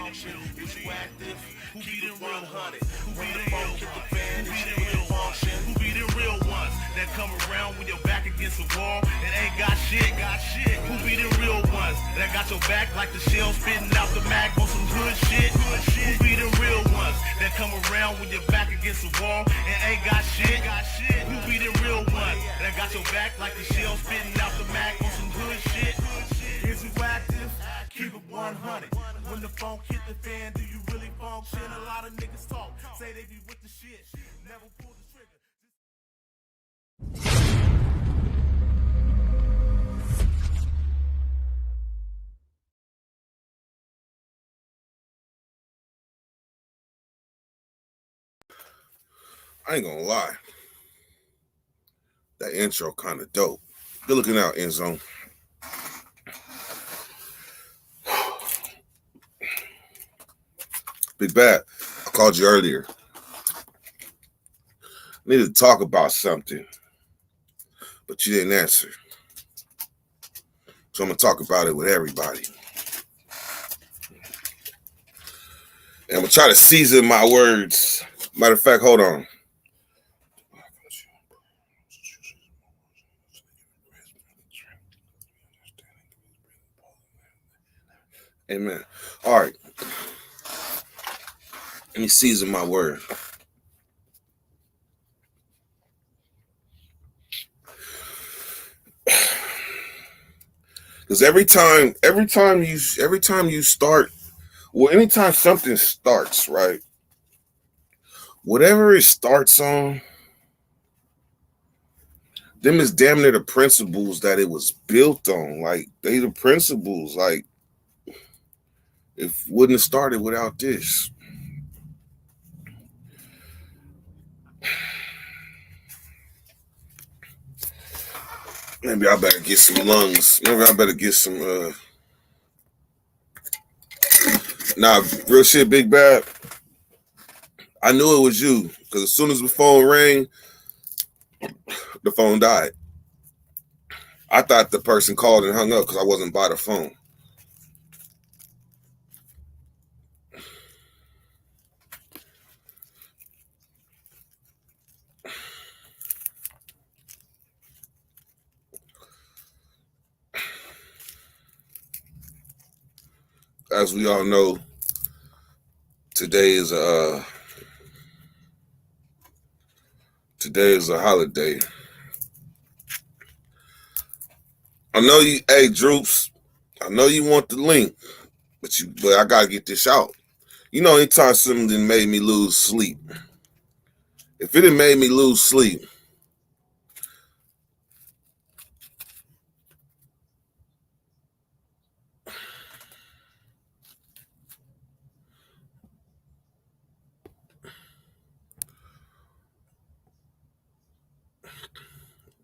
function? Is you active? Who be the 100? Who be the phone hit the fan? Who be the real function? Who be the real ones that come around when you're back against the wall and ain't got shit? Who be the real ones that got your back like the shell spitting out the mag on some hood shit? Who be the real ones that come around when you're back against the wall and ain't got shit? Who be the real ones that got your back like the shell spitting out the mag on some hood shit? Is you active? Keep it 100. When the phone hit the fan, do you really function? A lot of niggas talk, say they be with the shit, never pull the trigger. I ain't gonna lie. That intro kind of dope. Good looking out, End Zone. Big Bad, I called you earlier. I needed to talk about something, but you didn't answer. So I'm going to talk about it with everybody. And I'm going to try to season my words. Matter of fact, hold on. Amen. All right. Let me season my word. Because every time you start, well, anytime something starts, right? Whatever it starts on, them is damn near the principles that it was built on. Like, they the principles. Like, it wouldn't have started without this. Maybe I better get some lungs. Maybe I better get some, Nah, real shit, Big Bad. I knew it was you. Because as soon as the phone rang, the phone died. I thought the person called and hung up because I wasn't by the phone. As we all know, today is a holiday. I know you, hey Droops, I know you want the link, but I gotta get this out. You know, anytime something made me lose sleep. If it had made me lose sleep,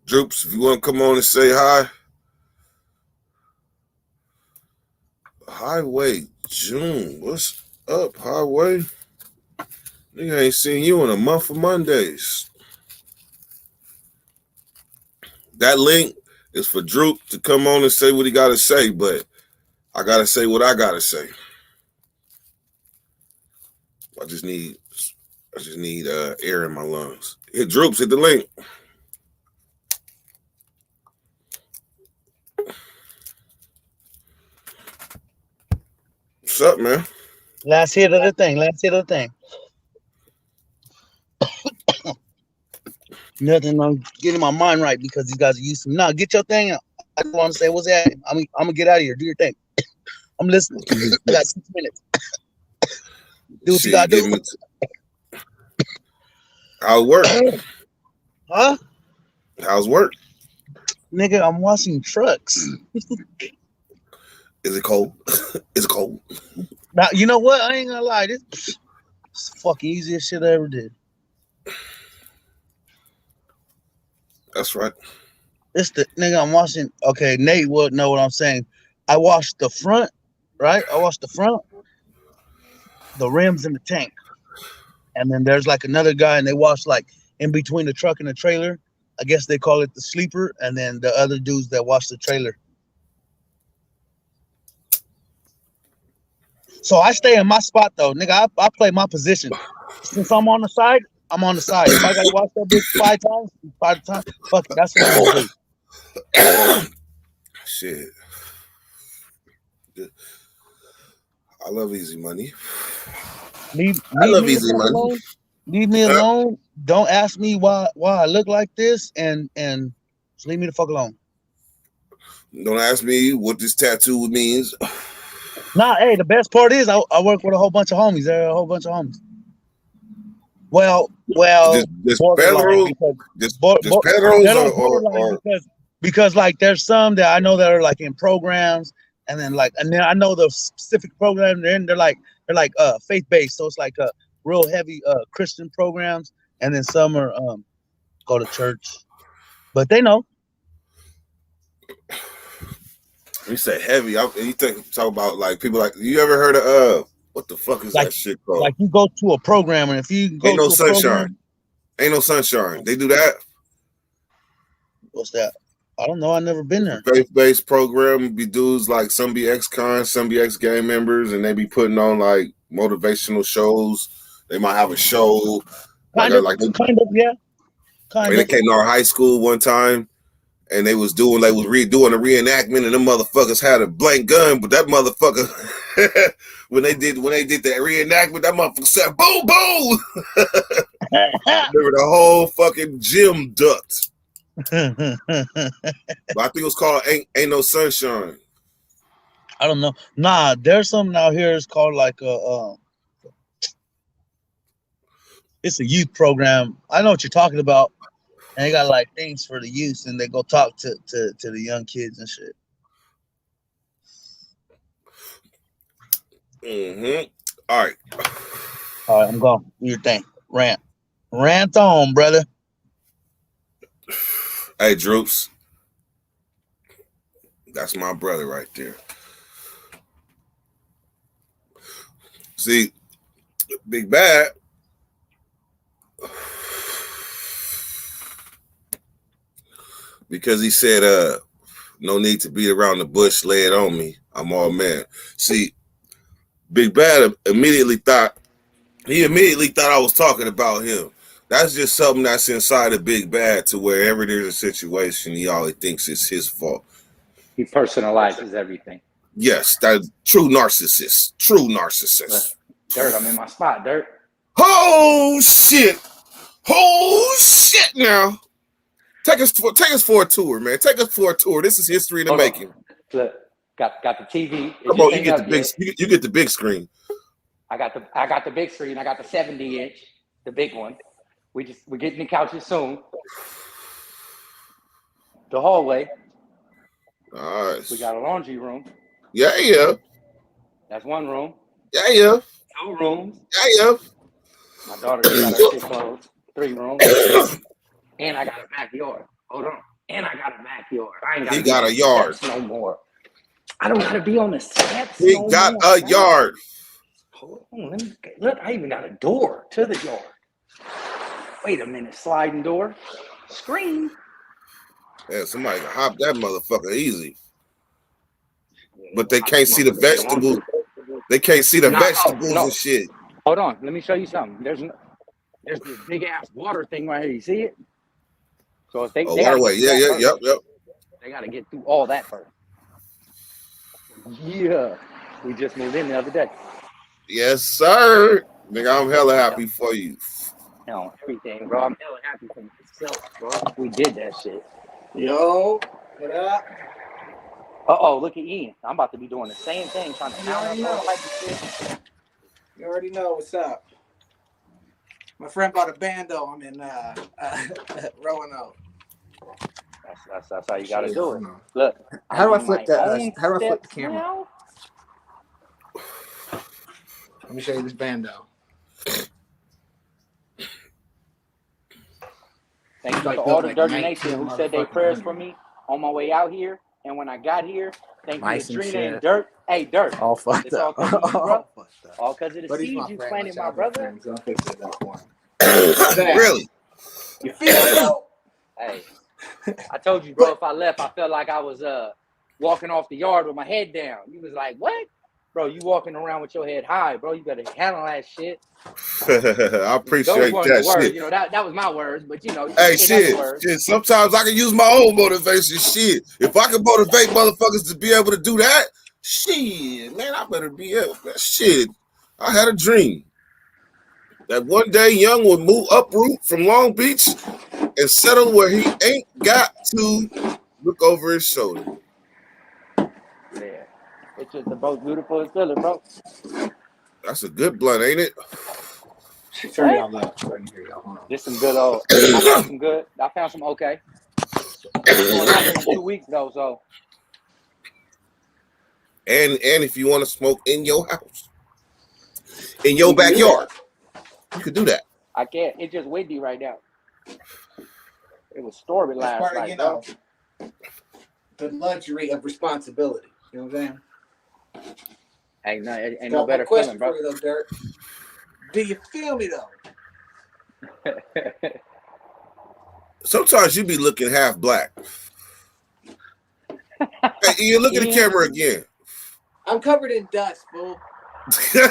Droops, if you want to come on and say hi. Highway June, what's up, Highway? Nigga ain't seen you in a month of Mondays. That link is for Droop to come on and say what he gotta say, but I gotta say what I gotta say. I just need air in my lungs. Hit Droops, hit the link. What's up, man? Last hit of the thing. Nothing. I'm getting my mind right because these guys are used to me. Now, get your thing out. I just want to say what's that? I'm gonna get out of here. Do your thing. I'm listening. You got 6 minutes. Do what you gotta do. How's work? Huh? How's work? Nigga, I'm washing trucks. Is it cold? Is it cold? Now, you know what? I ain't gonna lie. This is the fucking easiest shit I ever did. That's right. It's the nigga I'm washing. Okay, Nate would know what I'm saying. I washed the front, right? I washed the front, the rims, and the tank. And then there's like another guy, and they wash like in between the truck and the trailer. I guess they call it the sleeper. And then the other dudes that wash the trailer. So I stay in my spot though, nigga. I play my position. Since I'm on the side, I'm on the side. If I gotta watch that bitch 5 times, fuck it, that's what I'm gonna do. Shit. I love easy money. Leave I love me the easy fuck money. alone. Leave me alone. Don't ask me why I look like this, and just leave me the fuck alone. Don't ask me what this tattoo means. Nah, hey, the best part is I work with a whole bunch of homies. There are a whole bunch of homies. Well, Just borderline Pedro, because just they're Pedro's like borderline because like there's some that I know that are like in programs, and then I know the specific program they're in. They're like faith based, so it's like real heavy Christian programs, and then some are go to church, but they know. You say heavy. You talk about like people like you ever heard of what the fuck is Like- that shit called? Like you go to a program, and if you go Ain't no to a sunshine. program, Ain't no sunshine. They do that. what's that? I don't know. I've never been there. Faith-based program be dudes like some be ex-cons, some be ex-gang members, and they be putting on like motivational shows. They might have a show. Kind of, yeah. They came to our high school one time, and they was redoing a reenactment, and them motherfuckers had a blank gun, but that motherfucker, when they did that reenactment, that motherfucker said boom boom. Remember the whole fucking gym ducked. But I think it was called Ain't No Sunshine. I don't know. Nah, there's something out here. It's called like it's a youth program. I know what you're talking about. And they got like things for the youth, and they go talk to the young kids and shit. All right, I'm going. Do your thing. Rant on, brother. Hey, Droops. That's my brother right there. See, Big Bad. Because he said, no need to beat around the bush, lay it on me. I'm all man. See, Big Bad immediately thought I was talking about him. That's just something that's inside of Big Bad to wherever there's a situation, he always thinks it's his fault. He personalizes everything. Yes, that's true narcissist. True narcissist. Dirt, I'm in my spot, Dirt. Oh shit! Oh shit! Now, take us for a tour, man. Take us for a tour. This is history in the making. Look, got the TV. Come on, you get the big. You get the big screen. I got the big screen. I got the 70-inch, the big one. We're getting the couches soon. The hallway. Nice. We got a laundry room. Yeah. That's one room. Yeah. 2 rooms. Yeah. My daughter got her shit closed. 3 rooms. And I got a backyard. Hold on. And I got a backyard. I ain't got. He got a yard. No more. I don't gotta be on the steps. He got a yard. Hold on. Look, I even got a door to the yard. Wait a minute. Sliding door. Screen. Yeah, somebody can hop that motherfucker easy. But they can't see the vegetables. They can't see the vegetables and shit. Hold on. Let me show you something. There's this big ass water thing right here. You see it? So if they waterway. Yep. They got to get through all that first. Yeah. We just moved in the other day. Yes, sir. Nigga, I'm hella happy for you. No, everything, bro. I'm hella happy for myself, bro. We did that shit. Yo, what up? Uh-oh, look at Ian. I'm about to be doing the same thing, trying to shit. You already know what's up. My friend bought a bando. I'm in Roanoke. That's how you gotta do it. Look. How do I flip that? How do I flip the camera? Now? Let me show you this bando. Thank you Like to all the like Dirty 19 Nation who said their prayers for me on my way out here. And when I got here, thank you to Trina and Dirt. Hey, Dirt. All fucked It's up. all because of you, bro. All fucked up. All because of the But he's seeds my you friend, planted, my my brother. friend, so I'm fixing it up for him. Really? You feel it though? Hey, I told you, bro, if I left, I felt like I was walking off the yard with my head down. You was like, what? bro, you walking around with your head high, bro. You better handle that shit. I Those appreciate weren't that the words, shit. you know. That was my words, but you know, Hey, in other shit, words, shit. Sometimes I can use my own motivation. Shit, if I can motivate motherfuckers to be able to do that, shit, man, I better be able. Shit, I had a dream that one day Young would uproot from Long Beach and settle where he ain't got to look over his shoulder. yeah, it's just the most beautiful feeling, bro. That's a good blunt, ain't it? Turn y'all up so I can hear y'all. Hold on. This some good old. I found some good. I found some okay. It's going out here in 2 weeks though, so And if you want to smoke in your house, in your we can do backyard, you could do that. I can't. It's just windy right now. It was stormy That's last part of, night, you bro. know, the luxury of responsibility. You know what I'm saying? Ain't Got no one better question feeling, for you though, Dirt. Do you feel me though? bro. Sometimes you be looking half black. Hey, you look at the Ian? camera again. I'm covered in dust, fool. You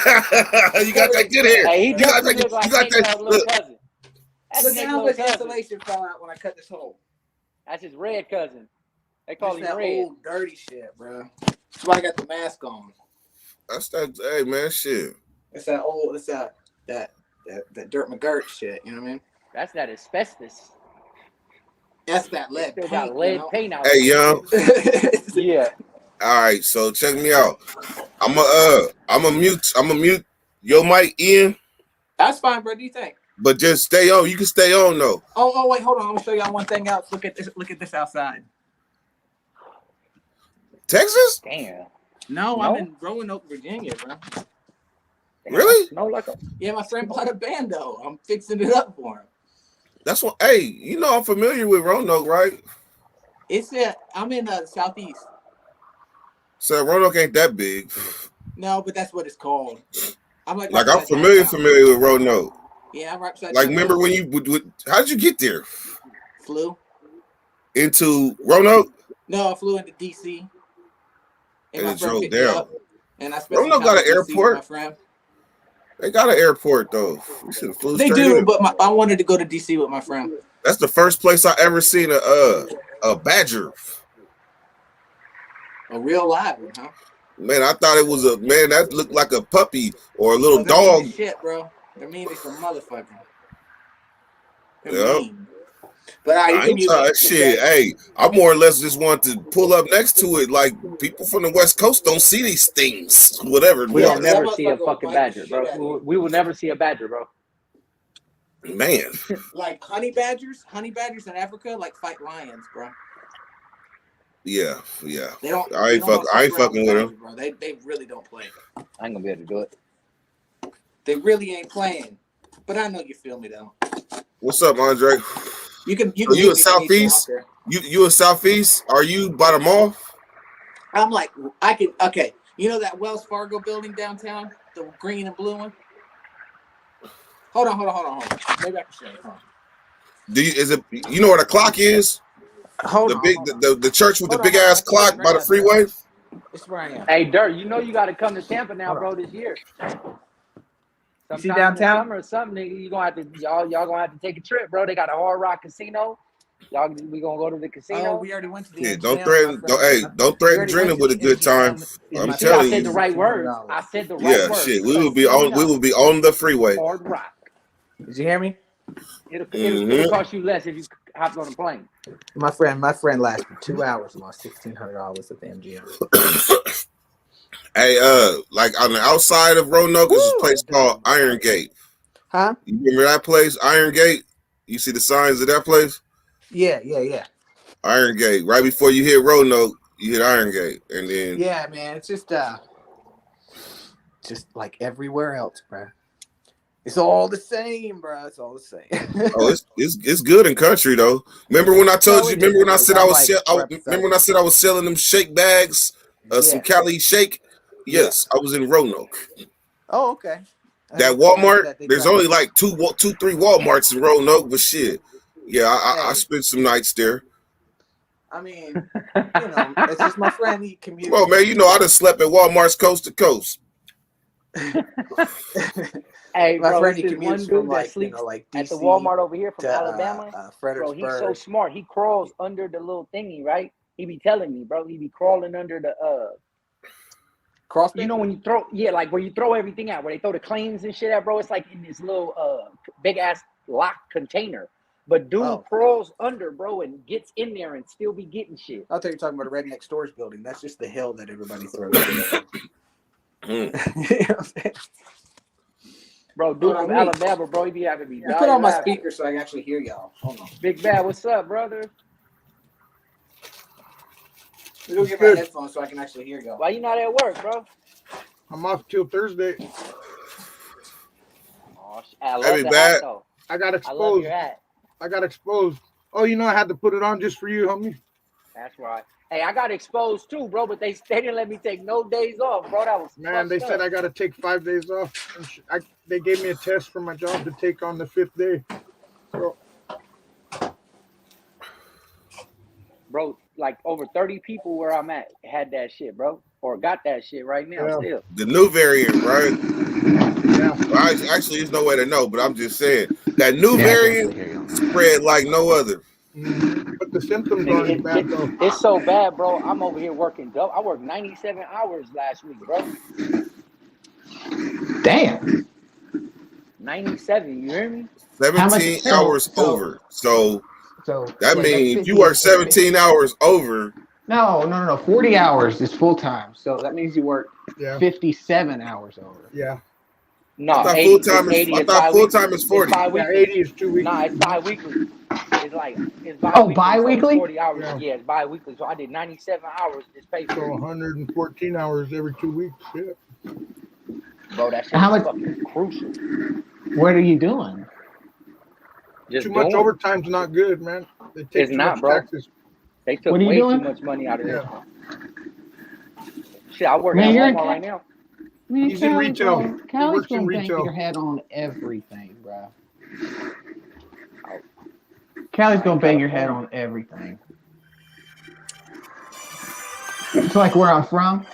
got that good hair. Hey, he You got definitely that. look like You got Nick that. Dog's little Look, cousin. That's Look Nick at how little much cousin. insulation fell out when I cut this hole. That's his red cousin. They call It's him that Red. old dirty shit, bro. That's why I got the mask on. that's that. Hey man, shit. It's that old. It's that Dirt McGirt shit. You know what I mean? That's that asbestos. That's that They lead still paint. got lead paint out Hey there. young. Yeah. All right, so check me out. I'm a mute your mic, Ian. That's fine, bro. What do you think? But just stay on. You can stay on though. Oh, wait, hold on. I'm gonna show y'all one thing else. Look at this. Look at this outside. Texas? Damn. No, No? I'm in Roanoke, Virginia, bro. Damn, Really? Snow like a. Yeah, my friend bought a bando. I'm fixing it up for him. That's what. Hey, you know I'm familiar with Roanoke, right? I'm in the southeast. So Roanoke ain't that big. No, but that's what it's called. I'm like Like right I'm beside familiar downtown. with Roanoke. Yeah, I'm right beside Like downtown. remember when you would how'd you get there? Flew? Into Roanoke? No, I flew into DC. And And my it friend drove picked me down. up. And I spent some Roanoke time got in an DC with my airport. friend. They got an airport though. We should have flew They straight do, in. but I wanted to go to DC with my friend. That's the first place I ever seen a badger. A real live one, huh? Man, I thought it was a man that looked like a puppy or a little Oh, they're mean dog. as shit, bro. They're mean as a motherfucker. They're Yeah. mean. But you I can ain't use trying it. shit. Hey, I more or less just want to pull up next to it. Like people from the West Coast don't see these things. Whatever it We don't was. never That see a motherfucker will fucking bite the badger, shit bro. out of you. We will never see a badger, bro. Man. Like honey badgers in Africa like fight lions, bro. Yeah. They don't. I They ain't don't want to fuck around fucking with badger, him. bro. They really don't play. I ain't gonna be able to do it. They really ain't playing. But I know you feel me though. What's up, Andre? You can So you meet in me if you need to Southeast? walk there. You in Southeast? Are you by the mall? I'm like okay. You know that Wells Fargo building downtown, the green and blue one. Hold on. Maybe I can show you. Hold on. You know where the clock is? Hold The on, big hold on. the church with the Hold on, big hold on. ass clock by the freeway? This is where I am. Hey, Dirt, you know you got to come to Tampa now, Hold bro, this year. You see Sometime in the downtown? summer or something, nigga, y'all gonna have to take a trip, bro. They got a Hard Rock Casino. We gonna go to the casino. Oh, we already went to the Yeah, MGM. don't threaten Drina with a good time. I'm See, I telling said the you. right words. I said the right Yeah, words. shit. We will be on the freeway. Hard Rock. Did you hear me? It'll cost you less if you hop on a plane. My friend lasted 2 hours and lost $1,600 at the MGM. Hey, like on the outside of Roanoke is this place called Iron Gate. Huh? You remember that place, Iron Gate? You see the signs of that place? Yeah. Iron Gate. Right before you hit Roanoke, you hit Iron Gate, and then Yeah, man. It's just like everywhere else, bro. It's all the same, bro. It's all the same. it's good in country though. Remember when I told No, you? it Remember when I is. said I'm I was? like Remember when I said I was selling them shake bags, some Yeah. Cali shake? Yes, I was in Roanoke. Oh, okay. That Walmart. There's only like two, 3 Walmarts in Roanoke, but shit. Yeah, I spent some nights there. I mean, it's just my friend. He commutes. Well, man, you know I done slept at Walmart's coast to coast. Hey, My bro, friend, it's he this one commutes dude from that sleeps like at the DC Walmart over here from to Alabama. Bro, he's so Fredericksburg. smart. He crawls under the little thingy, right? He be telling me, bro. He be crawling under the Cross. you know when you throw, yeah, like where you throw everything out, where they throw the claims and shit at, bro. It's like in this little big ass locked container. But dude crawls under, bro, and gets in there and still be getting shit. I thought you were talking about a redneck storage building. That's just the hill that everybody throws. You know what I'm saying? Bro, dude from Alabama, bro, he be having me. Put on my speaker so I can actually hear y'all. Hold on. Big Bad, what's up, brother? Let me go get my headphones so I can actually hear y'all. Why you not at work, bro? I'm off till Thursday. Oh, I love Hey, the Bad. hat, though. I got I love exposed. your hat. I got exposed. Oh, you know I had to put it on just for you, homie. That's right. Hey, I got exposed too, bro, but they didn't let me take no days off, bro. That was Man, they said I got to take 5 days off. They gave me a test for my job to take on the 5th day. So, bro, like over 30 people where I'm at had that shit, bro, or got that shit right now Yeah. still. The new variant, right? yeah. Well, actually, there's no way to know, but I'm just saying that new variant spread like no other. But the symptoms aren't as bad, though. It's so bad, bro. I'm over here working dope. I worked 97 hours last week, bro. Damn. 97, you hear me? 17 hours over. So that means if you work 17 hours over. No. 40 hours is full time. So that means you work 57 hours over. Yeah. No, I thought 80, full time is. 80 I thought full time is 40. Yeah, 80 is 2 weeks. Nah, it's bi-weekly. It's bi-weekly. Oh, bi-weekly? So 40 hours. Yeah, it's bi-weekly. So I did 97 hours this pay So period. 114 hours every 2 weeks. Yeah. Bro, that shit How is much- fucking crucial. What are you doing? Just Too much doing it. overtime's not good, man. They take It's too not, much bro. taxes. They took What are you way doing? too much money out of this Yeah. one. Shit, I work Man, at you're in Walmart right now. Man, He's in retail. He Callie's works in gonna bang retail. your head on everything, bro. Callie's gonna bang your head on everything. It's like where I'm from.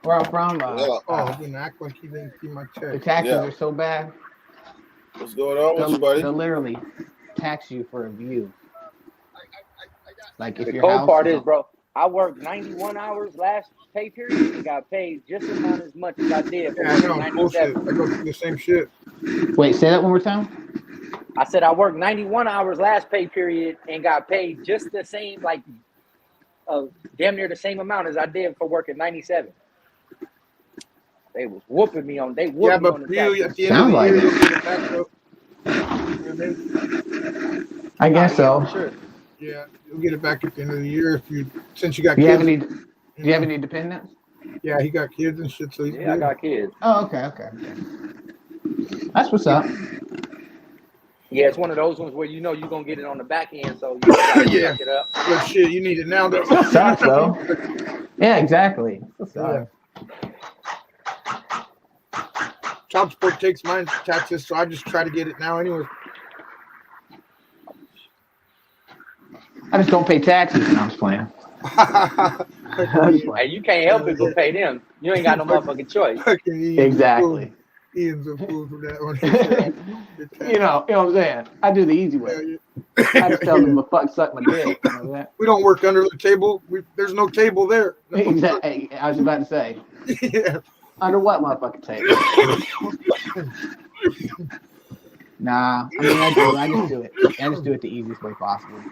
Where I'm from, Oh, he didn't act like he didn't see my the check. taxes Yeah. are so bad. What's going on with you, buddy? They'll literally tax you for a view. Like if The your cold house part is, bro, I worked 91 hours last pay period and got paid just about as much as I did for Yeah, I know. working Bullshit. 97. I go through the same shit. Wait, say that one more time. I said I worked 91 hours last pay period and got paid just the same, like damn near the same amount as I did for working 97. They was whooping me on. They whooped Yeah, me but on for the you, taxes. at the end of Sounds the like year, it. you'll get it back up. You know what I mean? I guess so. For sure. Yeah, you'll get it back at the end of the year since you got Do you have kids. any? Do you have any dependents? Yeah, he got kids and shit, so he's Yeah, I good. got kids. Oh, okay. That's what's up. Yeah, it's one of those ones where you know you're gonna get it on the back end, so you gotta Yeah. suck it up. But shit, you need it now, though. Sucks though. Yeah, exactly. What's up? Child support takes mine taxes, so I just try to get it now anyway. I just don't pay taxes. No, I'm just playing. Hey, you can't help it but pay them. You ain't got no motherfucking choice. Exactly. Ian's a fool for that one. You know what I'm saying? I do the easy way. I just tell them to fuck suck my dick. You know that? We don't work under the table. There's no table there. No. Exactly. I was about to say. Yeah. Under what motherfucking table? Nah, I mean I do. I just do it. I just do it the easiest way possible.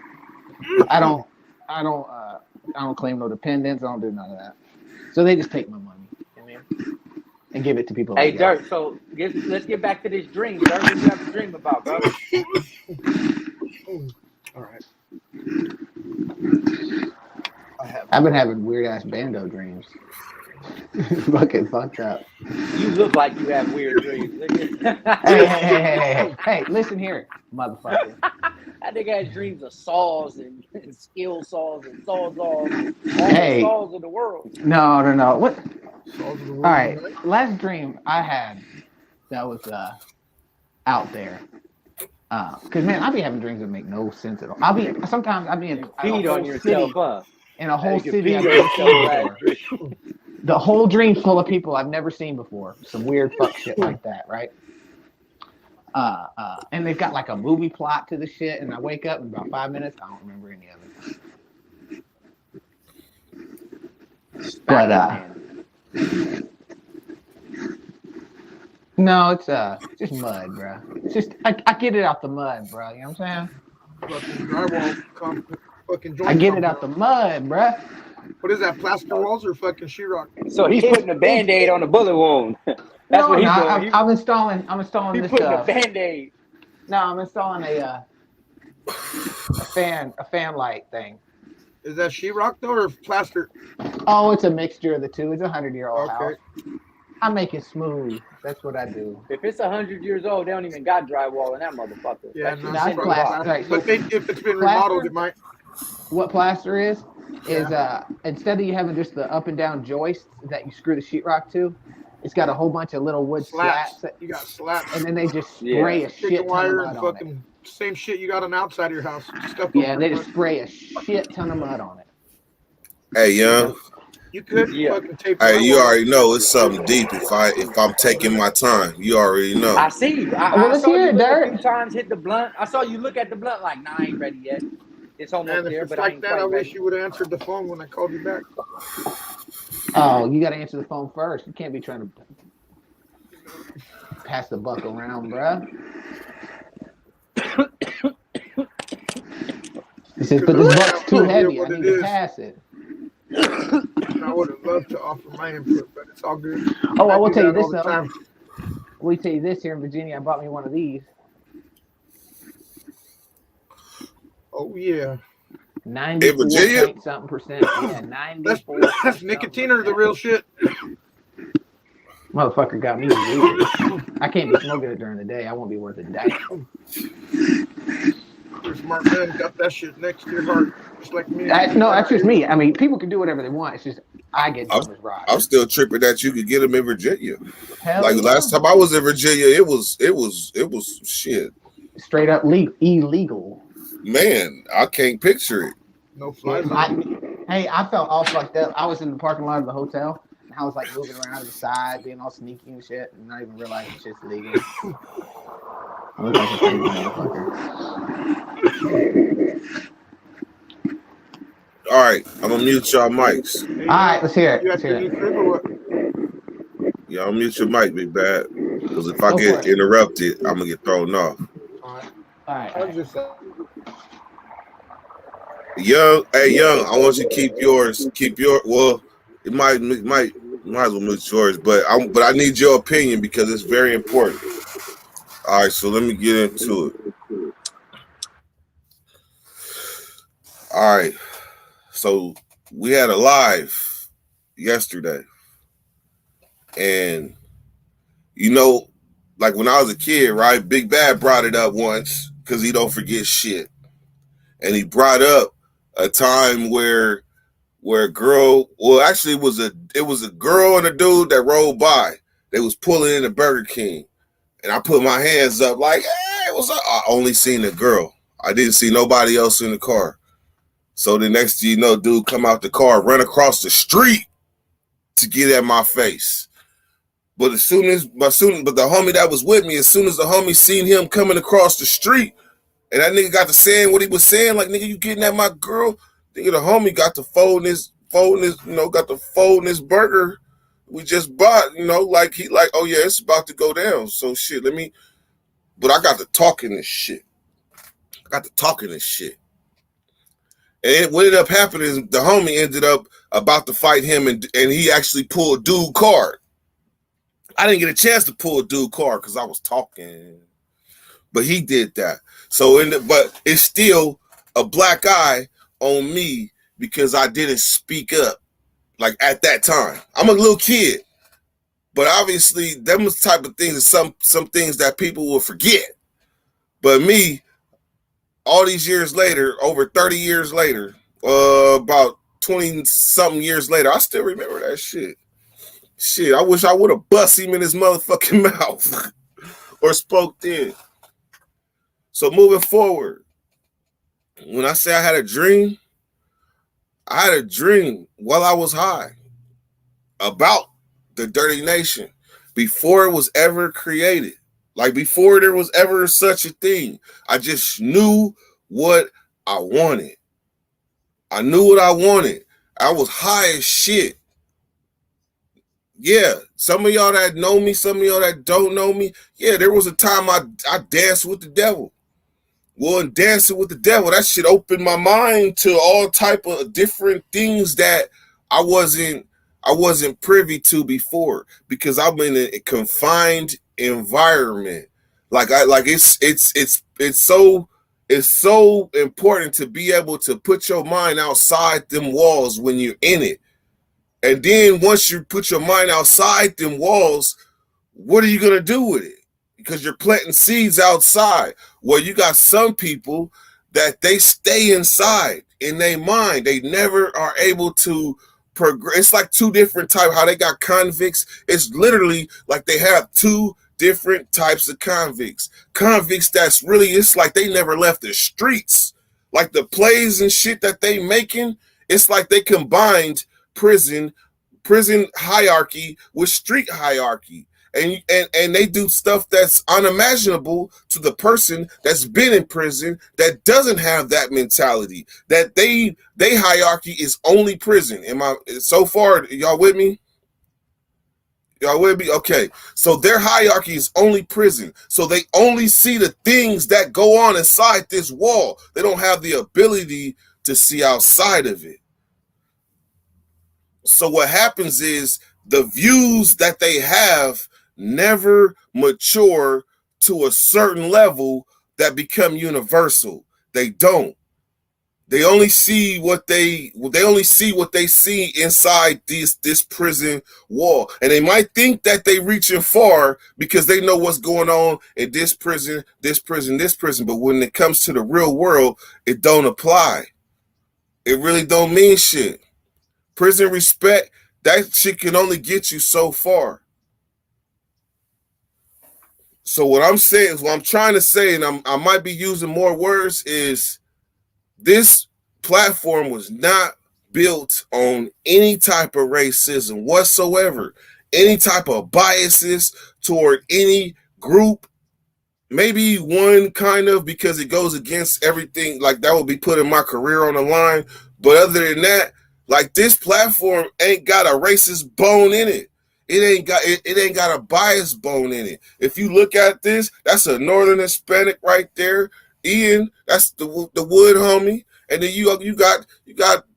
I don't claim no dependents. I don't do none of that. So they just take my money, you know, and give it to people. Hey, like y'all. Dirk. So let's get back to this dream. Dirk, what you have to dream about, bro? All right. I've been having weird ass bando dreams. Fucking fucked up. You look like you have weird dreams. Hey, listen here, motherfucker. That nigga has dreams of saws and skill saws and sawzalls, all Hey. the saws of the world. No. What? All All right. Last dream I had that was out there Cause man, I be having dreams that make no sense at all. Sometimes I'll be in a Feed whole on yourself, city, huh? in a whole You can city I've feed never seen yourself, before. The whole dream full of people I've never seen before. Some weird fuck shit like that, right? And they've got like a movie plot to the shit, and I wake up in about 5 minutes, I don't remember any of it. But no, it's just mud, bro. It's just I get it out the mud, bro. You know what I'm saying? Fucking drywall, fucking joint. I get it out the mud, bro. What is that? Plaster walls or fucking sheetrock? So he's putting a Band-Aid on a bullet wound. That's what he's doing. I'm installing He's this. putting a Band-Aid. No, I'm installing a fan light thing. Is that sheetrock though or plaster? Oh, it's a mixture of the two. It's a 100-year-old house. Okay. I make it smooth. That's what I do. If it's 100 years old, they don't even got drywall in that motherfucker. Yeah, That's no, That's probably plaster. Right, so But if it's been plaster? remodeled, it might. what plaster is instead of you having just the up and down joists that you screw the sheetrock to, it's got a whole bunch of little wood slats You got slats. and then they just spray a Chicken shit ton of wire mud and on it. fucking same shit you got on the outside of your house. Stuff Yeah, they just spray a shit ton of mud on it. Hey, young. You could Yeah. fucking tape. Hey, you drywall. already know it's something deep. If I'm taking my time, you already know. I see. Well, I let's saw hear you it, look a Derek. few times hit the blunt. I saw you look at the blunt like, nah, I ain't ready yet. It's almost And if there, it's but I like ain't that, I quite wish ready. you would have answered the phone when I called you back. Oh, you got to answer the phone first. You can't be trying to pass the buck around, bruh. He says, but this buck's too heavy. I need to pass it. I would have loved to offer my input, but it's all good. Oh, I will do tell you that this all the though. time. We tell you this here in Virginia. I bought me one of these. Oh yeah, 94 Virginia? point something percent. Yeah, 94. that's nicotine or the real shit. Motherfucker got me weird. I can't be smoking it during the day. I won't be worth a damn. Your smart man got that shit next to your heart, just like me. No, that's just me. I mean, people can do whatever they want. It's just I get numbers right. I'm still tripping that you could get them in Virginia. Hell Like yeah. last time I was in Virginia, it was shit. Straight up illegal. Man, I can't picture it. No flies. I felt all fucked up. I was in the parking lot of the hotel, and I was like moving around to the side, being all sneaky and shit, and not even realizing shit's legal. I look like a crazy motherfucker. All right, I'm gonna mute y'all mics. All right, let's hear it. You Let's got hear the it. new crib or what? Y'all mute your mic, big bad. Because if I Go get for it. interrupted, I'm gonna get thrown off. All right. All right. I was just Young, hey young, I want you to keep yours. Well, it might as well mute yours, but I need your opinion because it's very important. All right, so let me get into it. All right, so we had a live yesterday, and you know, like when I was a kid, right? Big Bad brought it up once because he don't forget shit, and he brought up a time where a girl, well, actually it was a girl and a dude that rolled by. They was pulling in a Burger King, and I put my hands up like, hey, what's up? I only seen the girl. I didn't see nobody else in the car. So the next thing you know, dude come out the car, run across the street to get at my face. But the homie that was with me, as soon as the homie seen him coming across the street, and that nigga got to saying what he was saying, like, nigga, you getting at my girl? Nigga, the homie got to folding his burger we just bought, like oh yeah, it's about to go down. So shit, but I got to talking this shit. And what ended up happening is the homie ended up about to fight him, and he actually pulled dude card. I didn't get a chance to pull dude card because I was talking, but he did that. So, but it's still a black eye on me because I didn't speak up, like at that time. I'm a little kid, but obviously them type of things are some things that people will forget. But me, all these years later, over 30 years later, about 20-something years later, I still remember that shit. Shit, I wish I would have bust him in his motherfucking mouth or spoke then. So moving forward, when I say I had a dream while I was high about the Dirty Nation before it was ever created. Like before there was ever such a thing. I just knew what I wanted. I knew what I wanted. I was high as shit. Yeah, some of y'all that know me, some of y'all that don't know me, yeah, there was a time I danced with the devil. Well, and dancing with the devil, that shit opened my mind to all type of different things that I wasn't privy to before, because I'm in a confined environment. It's so important to be able to put your mind outside them walls when you're in it. And then once you put your mind outside them walls, what are you going to do with it? Because you're planting seeds outside. Well, you got some people that they stay inside in their mind. They never are able to progress. It's like two different types. How they got convicts. It's literally like they have two different types of convicts. Convicts that's really, it's like they never left the streets. Like the plays and shit that they making, it's like they combined prison hierarchy with street hierarchy. And they do stuff that's unimaginable to the person that's been in prison that doesn't have that mentality. That they hierarchy is only prison. So far, y'all with me? Y'all with me? Okay. So their hierarchy is only prison. So they only see the things that go on inside this wall. They don't have the ability to see outside of it. So what happens is the views that they have never mature to a certain level that become universal. They don't. They only see what they see inside this prison wall. And they might think that they reaching far because they know what's going on in this prison. But when it comes to the real world, it don't apply. It really don't mean shit. Prison respect, that shit can only get you so far. So what I'm trying to say, and I might be using more words, is this platform was not built on any type of racism whatsoever, any type of biases toward any group. Maybe one kind of, because it goes against everything, like that would be putting my career on the line. But other than that, like this platform ain't got a racist bone in it. It ain't got a bias bone in it. If you look at this, that's a Northern Hispanic right there. Ian, that's the Wood homie. And then you got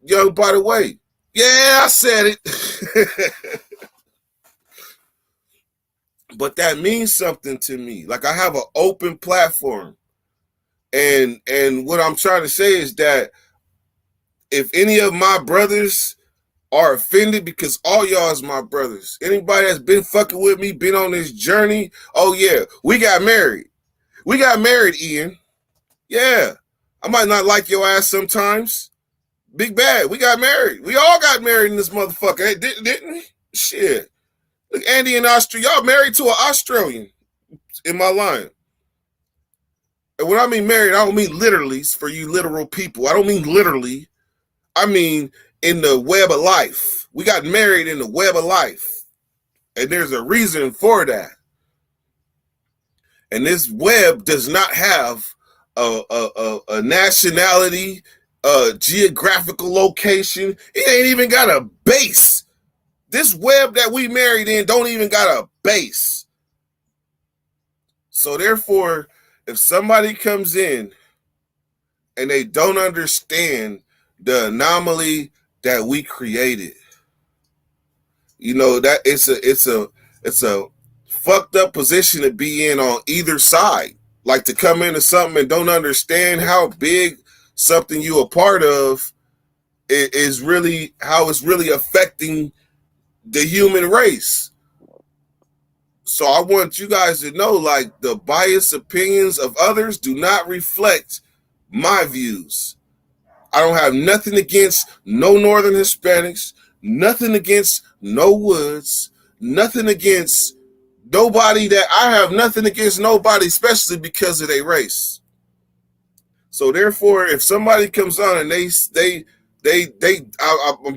Young By the Way. Yeah, I said it. But that means something to me. Like I have an open platform. And what I'm trying to say is that if any of my brothers are offended, because all y'all is my brothers. Anybody that's been fucking with me, been on this journey, oh yeah, we got married. We got married, Ian. Yeah. I might not like your ass sometimes. Big bad. We got married. We all got married in this motherfucker. Hey, didn't we? Shit. Look, Andy and Australia, y'all married to an Australian in my line. And when I mean married, I don't mean literally for you literal people. I don't mean literally. I mean in the web of life. We got married in the web of life. And there's a reason for that. And this web does not have a nationality, a geographical location. It ain't even got a base. This web that we married in don't even got a base. So therefore, if somebody comes in and they don't understand the anomaly that we created, you know, that it's a fucked up position to be in on either side. Like to come into something and don't understand how big something you a part of is really, how it's really affecting the human race. So I want you guys to know, like, the biased opinions of others do not reflect my views. I don't have nothing against no Northern Hispanics, nothing against no Woods, nothing against nobody. That I have nothing against nobody, especially because of their race. So therefore, if somebody comes on and I'm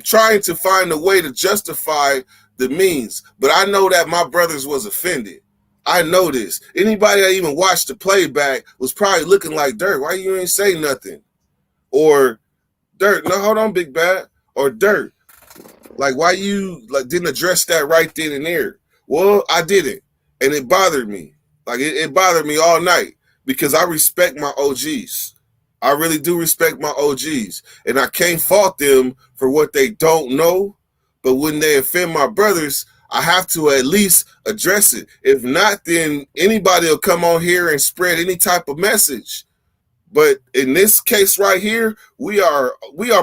trying to find a way to justify the means, but I know that my brothers was offended. I know this. Anybody that even watched the playback was probably looking like, Dirt, why you ain't say nothing? Or Dirt, no, hold on, Big Bad. Or Dirt, like, why you like didn't address that right then and there? Well, I didn't, and it bothered me. Like it bothered me all night because I respect my OGs. I really do respect my OGs, and I can't fault them for what they don't know. But when they offend my brothers, I have to at least address it. If not, then anybody will come on here and spread any type of message. But in this case right here, we are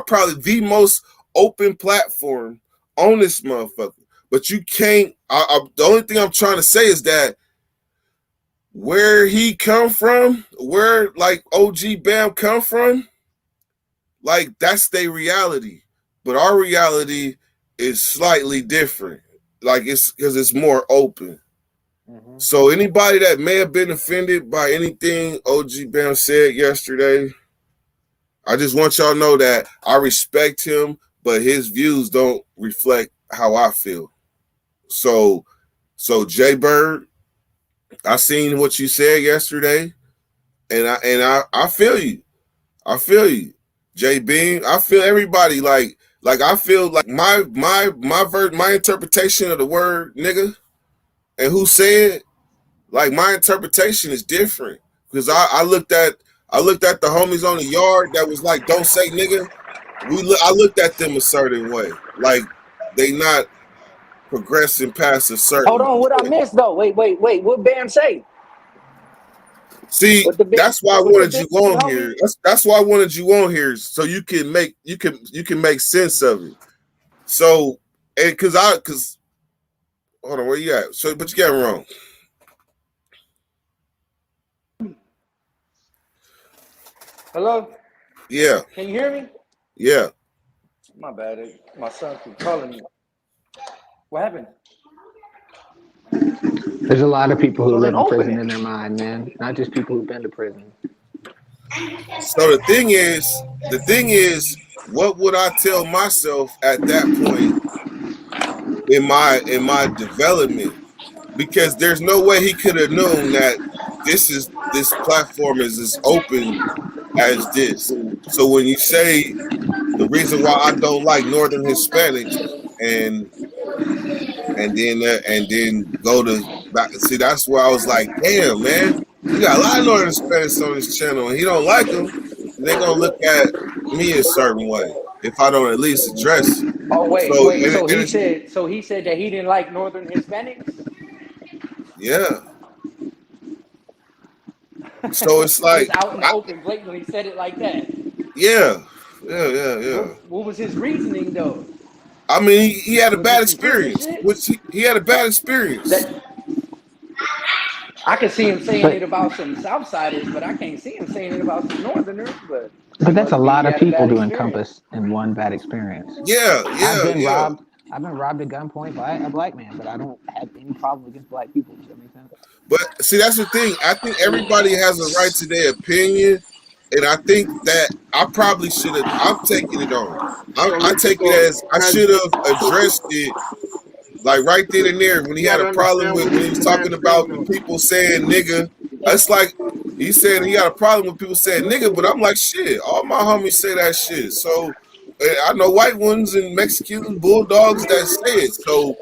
probably the most open platform on this motherfucker. But you can't. The only thing I'm trying to say is that where he come from, where like OG Bam come from, like that's their reality. But our reality is slightly different. Like it's because it's more open. Mm-hmm. So anybody that may have been offended by anything OG Bam said yesterday, I just want y'all to know that I respect him, but his views don't reflect how I feel. So Jay Bird, I seen what you said yesterday, and I feel you. I feel you. Jay Beam, I feel everybody like I feel like my interpretation of the word nigga and who said, like my interpretation is different because I looked at the homies on the yard that was like, don't say nigga. I looked at them a certain way, like they not progressing past a certain. Hold on, what I missed though? Wait. What Bam say? See, that's why I wanted you on here. That's why I wanted you on here so you can make sense of it. So, and because hold on, where you at? So, but you got it wrong. Hello? Yeah. Can you hear me? Yeah. My bad. My son keep calling me. What happened? There's a lot of people who live in prison in their mind, man. Not just people who've been to prison. So the thing is, what would I tell myself at that point in my development? Because there's no way he could have known that this platform is as open as this. So when you say the reason why I don't like Northern Hispanics and then go to back, see, that's where I was like, damn, man, we got a lot of Northern Hispanics on this channel and he don't like them. They're gonna look at me a certain way if I don't at least address it. Oh wait. So he said that he didn't like Northern Hispanics? Yeah. So it's like out in the open blatantly he said it like that. Yeah. What was his reasoning though? I mean, he had a bad experience. He had a bad experience. I can see him saying it about some Southsiders, but I can't see him saying it about some Northerners. But that's a lot of people to encompass in one bad experience. Yeah. I've been robbed at gunpoint by a black man, but I don't have any problem against black people. Does that make sense? But see, that's the thing. I think everybody has a right to their opinion. And I think that I probably should have. I'm taking it on. I take it as I should have addressed it, like right then and there when he had a problem with when he was talking about the people saying nigga. It's like he said he had a problem with people saying nigga, but I'm like shit. All my homies say that shit. So I know white ones and Mexican bulldogs that say it. So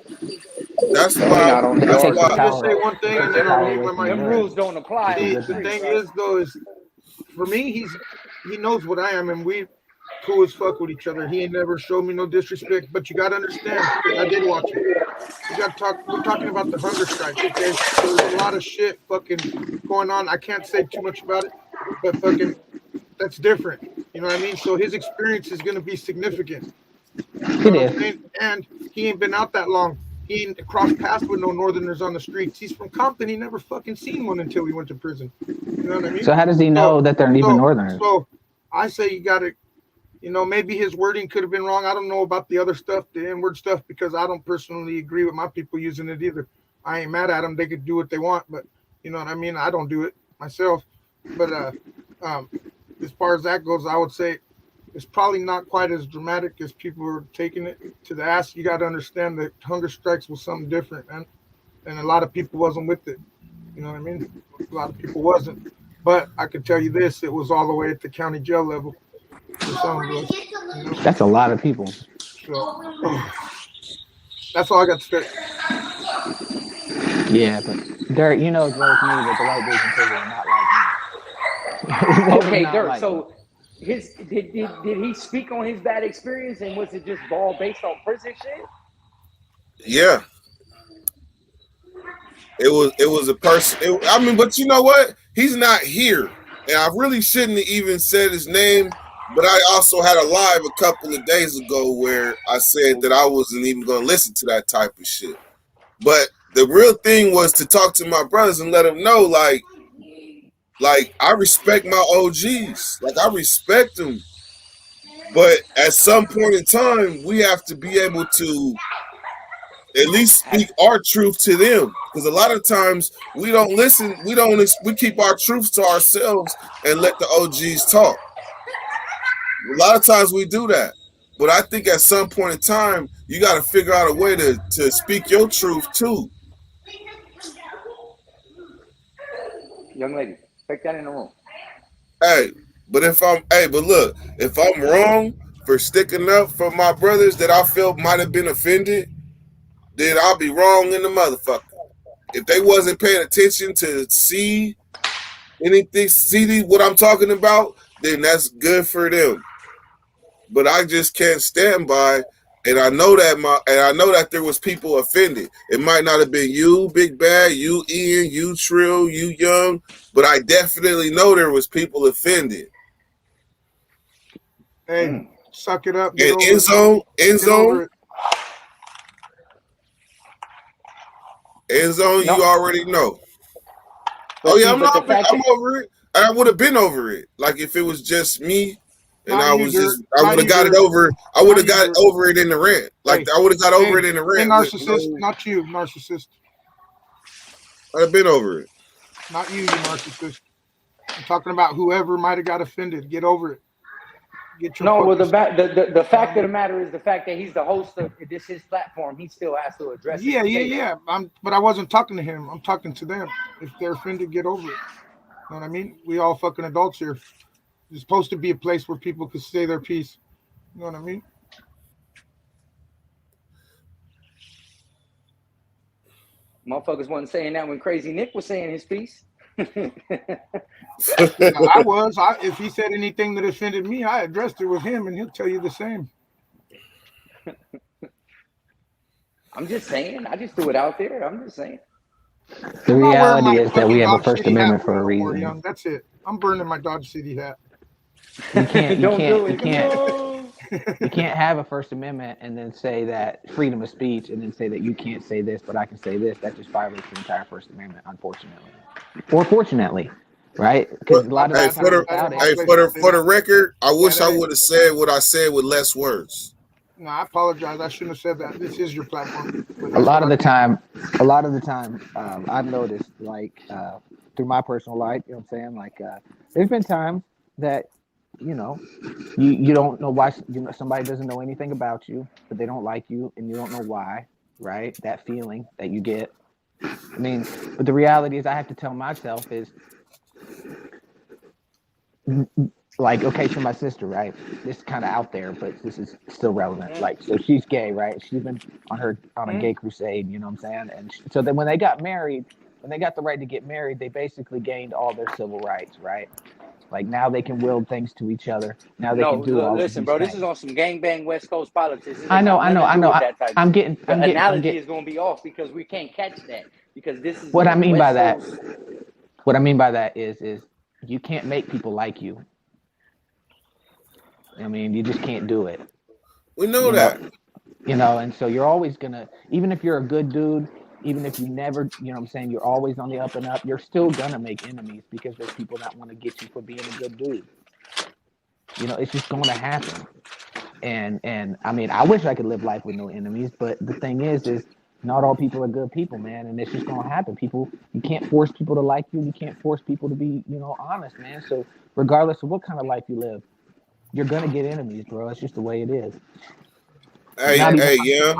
that's why. I'll just say one thing and then I'll leave my mind. Them rules don't apply. The thing is though is. For me, he knows what I am, and we cool as fuck with each other. He ain't never showed me no disrespect, but you gotta understand, I did watch it. We're talking about the hunger strike, okay? There's a lot of shit fucking going on. I can't say too much about it, but fucking that's different. You know what I mean? So his experience is gonna be significant. It is. And he ain't been out that long. He ain't crossed paths with no Northerners on the streets. He's from Compton. He never fucking seen one until he went to prison. You know what I mean? So how does he know that they're even Northerners? So I say you got to, maybe his wording could have been wrong. I don't know about the other stuff, the N-word stuff, because I don't personally agree with my people using it either. I ain't mad at them. They could do what they want, but you know what I mean? I don't do it myself. But as far as that goes, I would say it's probably not quite as dramatic as people are taking it to the ass. You got to understand that hunger strikes was something different, man, and a lot of people wasn't with it. You know what I mean? A lot of people wasn't. But I can tell you this: it was all the way at the county jail level for some of us. You know? That's a lot of people. So, that's all I got to say. Yeah, but Dirk, you know as well as me that the white dudes in prison are not like me. Okay, Not Dirk. like So did he speak on his bad experience, and was it just all based on prison shit? Yeah. It was a person. I mean, but you know what? He's not here, and I really shouldn't have even said his name. But I also had a live a couple of days ago where I said that I wasn't even going to listen to that type of shit. But the real thing was to talk to my brothers and let them know, like I respect my OGs, like I respect them. But at some point in time, we have to be able to at least speak our truth to them, because a lot of times we don't listen. We keep our truths to ourselves and let the OGs talk. A lot of times we do that, but I think at some point in time you got to figure out a way to speak your truth too. Young lady, take that in the room. Hey, but look, if I'm wrong for sticking up for my brothers that I felt might have been offended, then I'll be wrong in the motherfucker. If they wasn't paying attention to see what I'm talking about, then that's good for them. But I just can't stand by, and I know that there was people offended. It might not have been you, Big Bad, you, Ian, you, Trill, you, Young, but I definitely know there was people offended. Hey, suck it up. And End Zone, no. You already know. But I'm over it. I would have been over it. Like if it was just me. And I would have got it over. I would have got over it in the rant. Like I would have got over it in the rant. Narcissist, not you, narcissist. I'd have been over it. Not you, you narcissist. I'm talking about whoever might have got offended. Get over it. The fact of the matter is the fact that he's the host of this his platform. He still has to address it. Yeah. But I wasn't talking to him. I'm talking to them. If they're offended, get over it. You know what I mean? We all fucking adults here. It's supposed to be a place where people can say their piece. You know what I mean? Motherfuckers wasn't saying that when Crazy Nick was saying his piece. I was. If he said anything that offended me, I addressed it with him, and he'll tell you the same. I'm just saying. I just threw it out there. I'm just saying. The reality is that we have a First Amendment for a reason. That's it. I'm burning my Dodge City hat. You can't have a First Amendment and then say that freedom of speech and then say that you can't say this, but I can say this. That just violates the entire First Amendment, unfortunately. Or fortunately, right? Because a lot of for the record, I wish I would have said what I said with less words. No, I apologize. I shouldn't have said that. This is your platform. A lot of the time, I've noticed, like, through my personal life, you know what I'm saying? Like, there's been times that, you don't know why, somebody doesn't know anything about you, but they don't like you, and you don't know why, right? That feeling that you get. I mean, but the reality is I have to tell myself is, like, okay, for my sister, right? This is kind of out there, but this is still relevant. Like, so she's gay, right? She's been on a gay crusade, you know what I'm saying? And so then when they got married, when they got the right to get married, they basically gained all their civil rights, right? Like now they can will things to each other. Now they can do all listen, bro. This is on some gangbang West Coast politics. I know. I'm getting. Analogy is going to be off because we can't catch that because this is what I mean by that. What I mean by that is you can't make people like you. I mean, you just can't do it. We know that. And so you're always gonna, even if you're a good dude, even if you never, you know what I'm saying, you're always on the up and up, you're still gonna make enemies because there's people that want to get you for being a good dude. It's just gonna happen. And I mean, I wish I could live life with no enemies, but the thing is Not all people are good people, man, and it's just gonna happen. People, you can't force people to like you. You can't force people to be, honest, man. So regardless of what kind of life you live, you're gonna get enemies, bro. It's just the way it is. Hey, Not even- hey, yeah.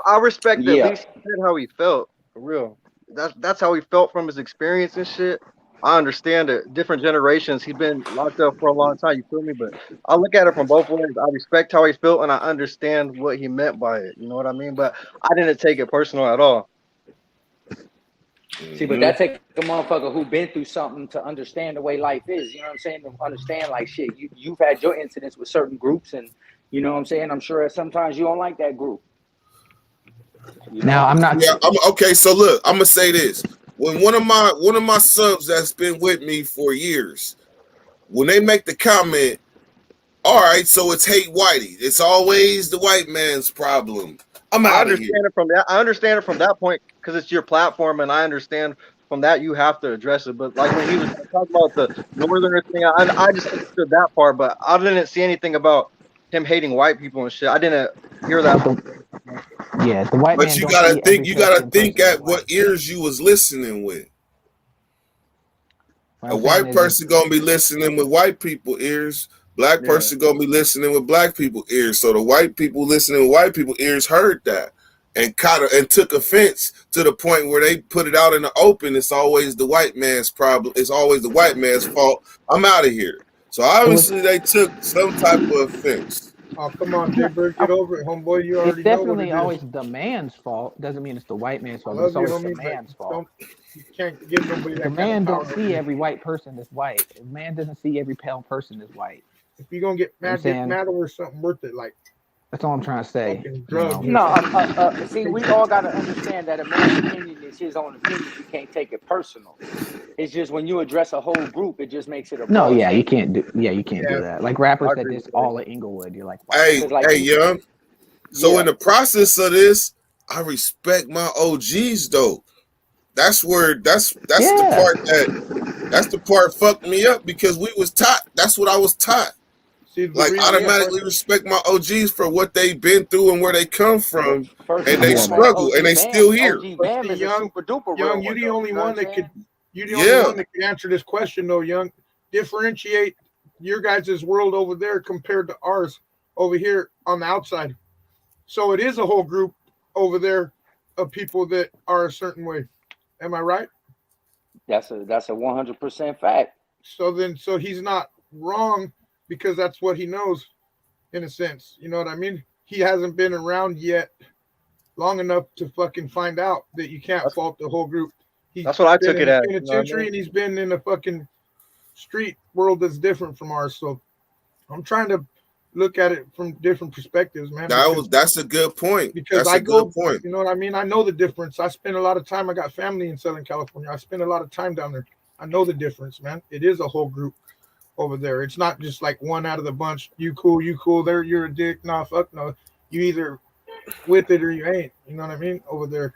I respect that Yeah. at least he said how he felt, for real. That's how he felt from his experience and shit. I understand it. Different generations. He's been locked up for a long time. You feel me? But I look at it from both ways. I respect how he felt, and I understand what he meant by it. You know what I mean? But I didn't take it personal at all. See, but that takes a motherfucker who been through something to understand the way life is. You know what I'm saying? To understand, like, shit, you've had your incidents with certain groups, and you know what I'm saying? I'm sure sometimes you don't like that group. Now I'm not. Yeah, okay. So look, I'm gonna say this: when one of my subs that's been with me for years, when they make the comment, all right, so it's hate whitey. It's always the white man's problem. I'm I out of understand here. it from that. I understand it from that point because it's your platform, and I understand from that you have to address it. But like when he was talking about the northern thing, I just understood that part, but I didn't see anything about him hating white people and shit. I didn't hear that. Yeah, the white But man you don't gotta see think. every You gotta person think person at as what white. ears you was listening with. What A I'm saying white is person gonna be listening with white people ears. Black Yeah. person gonna be listening with black people ears. So the white people listening with white people ears heard that and took offense to the point where they put it out in the open. It's always the white man's problem. It's always the white man's fault. I'm out of here. So obviously they took some type of offense. Oh, come on, Jay Bird, get over it, homeboy. You it's already know what definitely it always is. the man's fault. Doesn't mean it's the white man's I fault, but it's love you, always the homie, man's but fault. you can't give nobody that The kind man of power. don't see every white person as white. The man doesn't see every pale person as white. If you're gonna get I'm mad, saying- get mad over something worth it, like That's all I'm trying to say. fucking drugs. You know? or No, see, we all got to understand that a man's opinion is his own opinion. You can't take it personal. It's just when you address a whole group, it just makes it a No, broad yeah, you statement. can't do. Yeah, you can't Yeah. do that. Like rappers I said agree this with that. all at Inglewood. You're like, wow. Hey, Cause like hey, you- young. So Yeah. in the process of this, I respect my OGs though. That's the Yeah. part that's the part fucked me up because we was taught. That's what I was taught. See, the Like reason- automatically respect my OGs for what they've been through and where they come from, First and they foremost, struggle OG and they Bam- still here. OG Bam See, is a Young- super duper Young, real you one, the though, only you know one what that I'm could. saying? You're the Yeah. only one that can answer this question, though, Young. Differentiate your guys' world over there compared to ours over here on the outside. So it is a whole group over there of people that are a certain way. Am I right? That's a 100% fact. So he's not wrong because that's what he knows, in a sense. You know what I mean? He hasn't been around yet long enough to fucking find out that you can't fault the whole group. He's That's what I been took in it the as, you know what I penitentiary mean? and he's been in a fucking street world that's different from ours. So I'm trying to look at it from different perspectives, man. That's a good point. Because That's I a good go, point. you know what I mean? I know the difference. I spend a lot of time. I got family in Southern California. I spend a lot of time down there. I know the difference, man. It is a whole group over there. It's not just like one out of the bunch. You cool. There, you're a dick. Nah, fuck no. You either with it or you ain't. You know what I mean? Over there.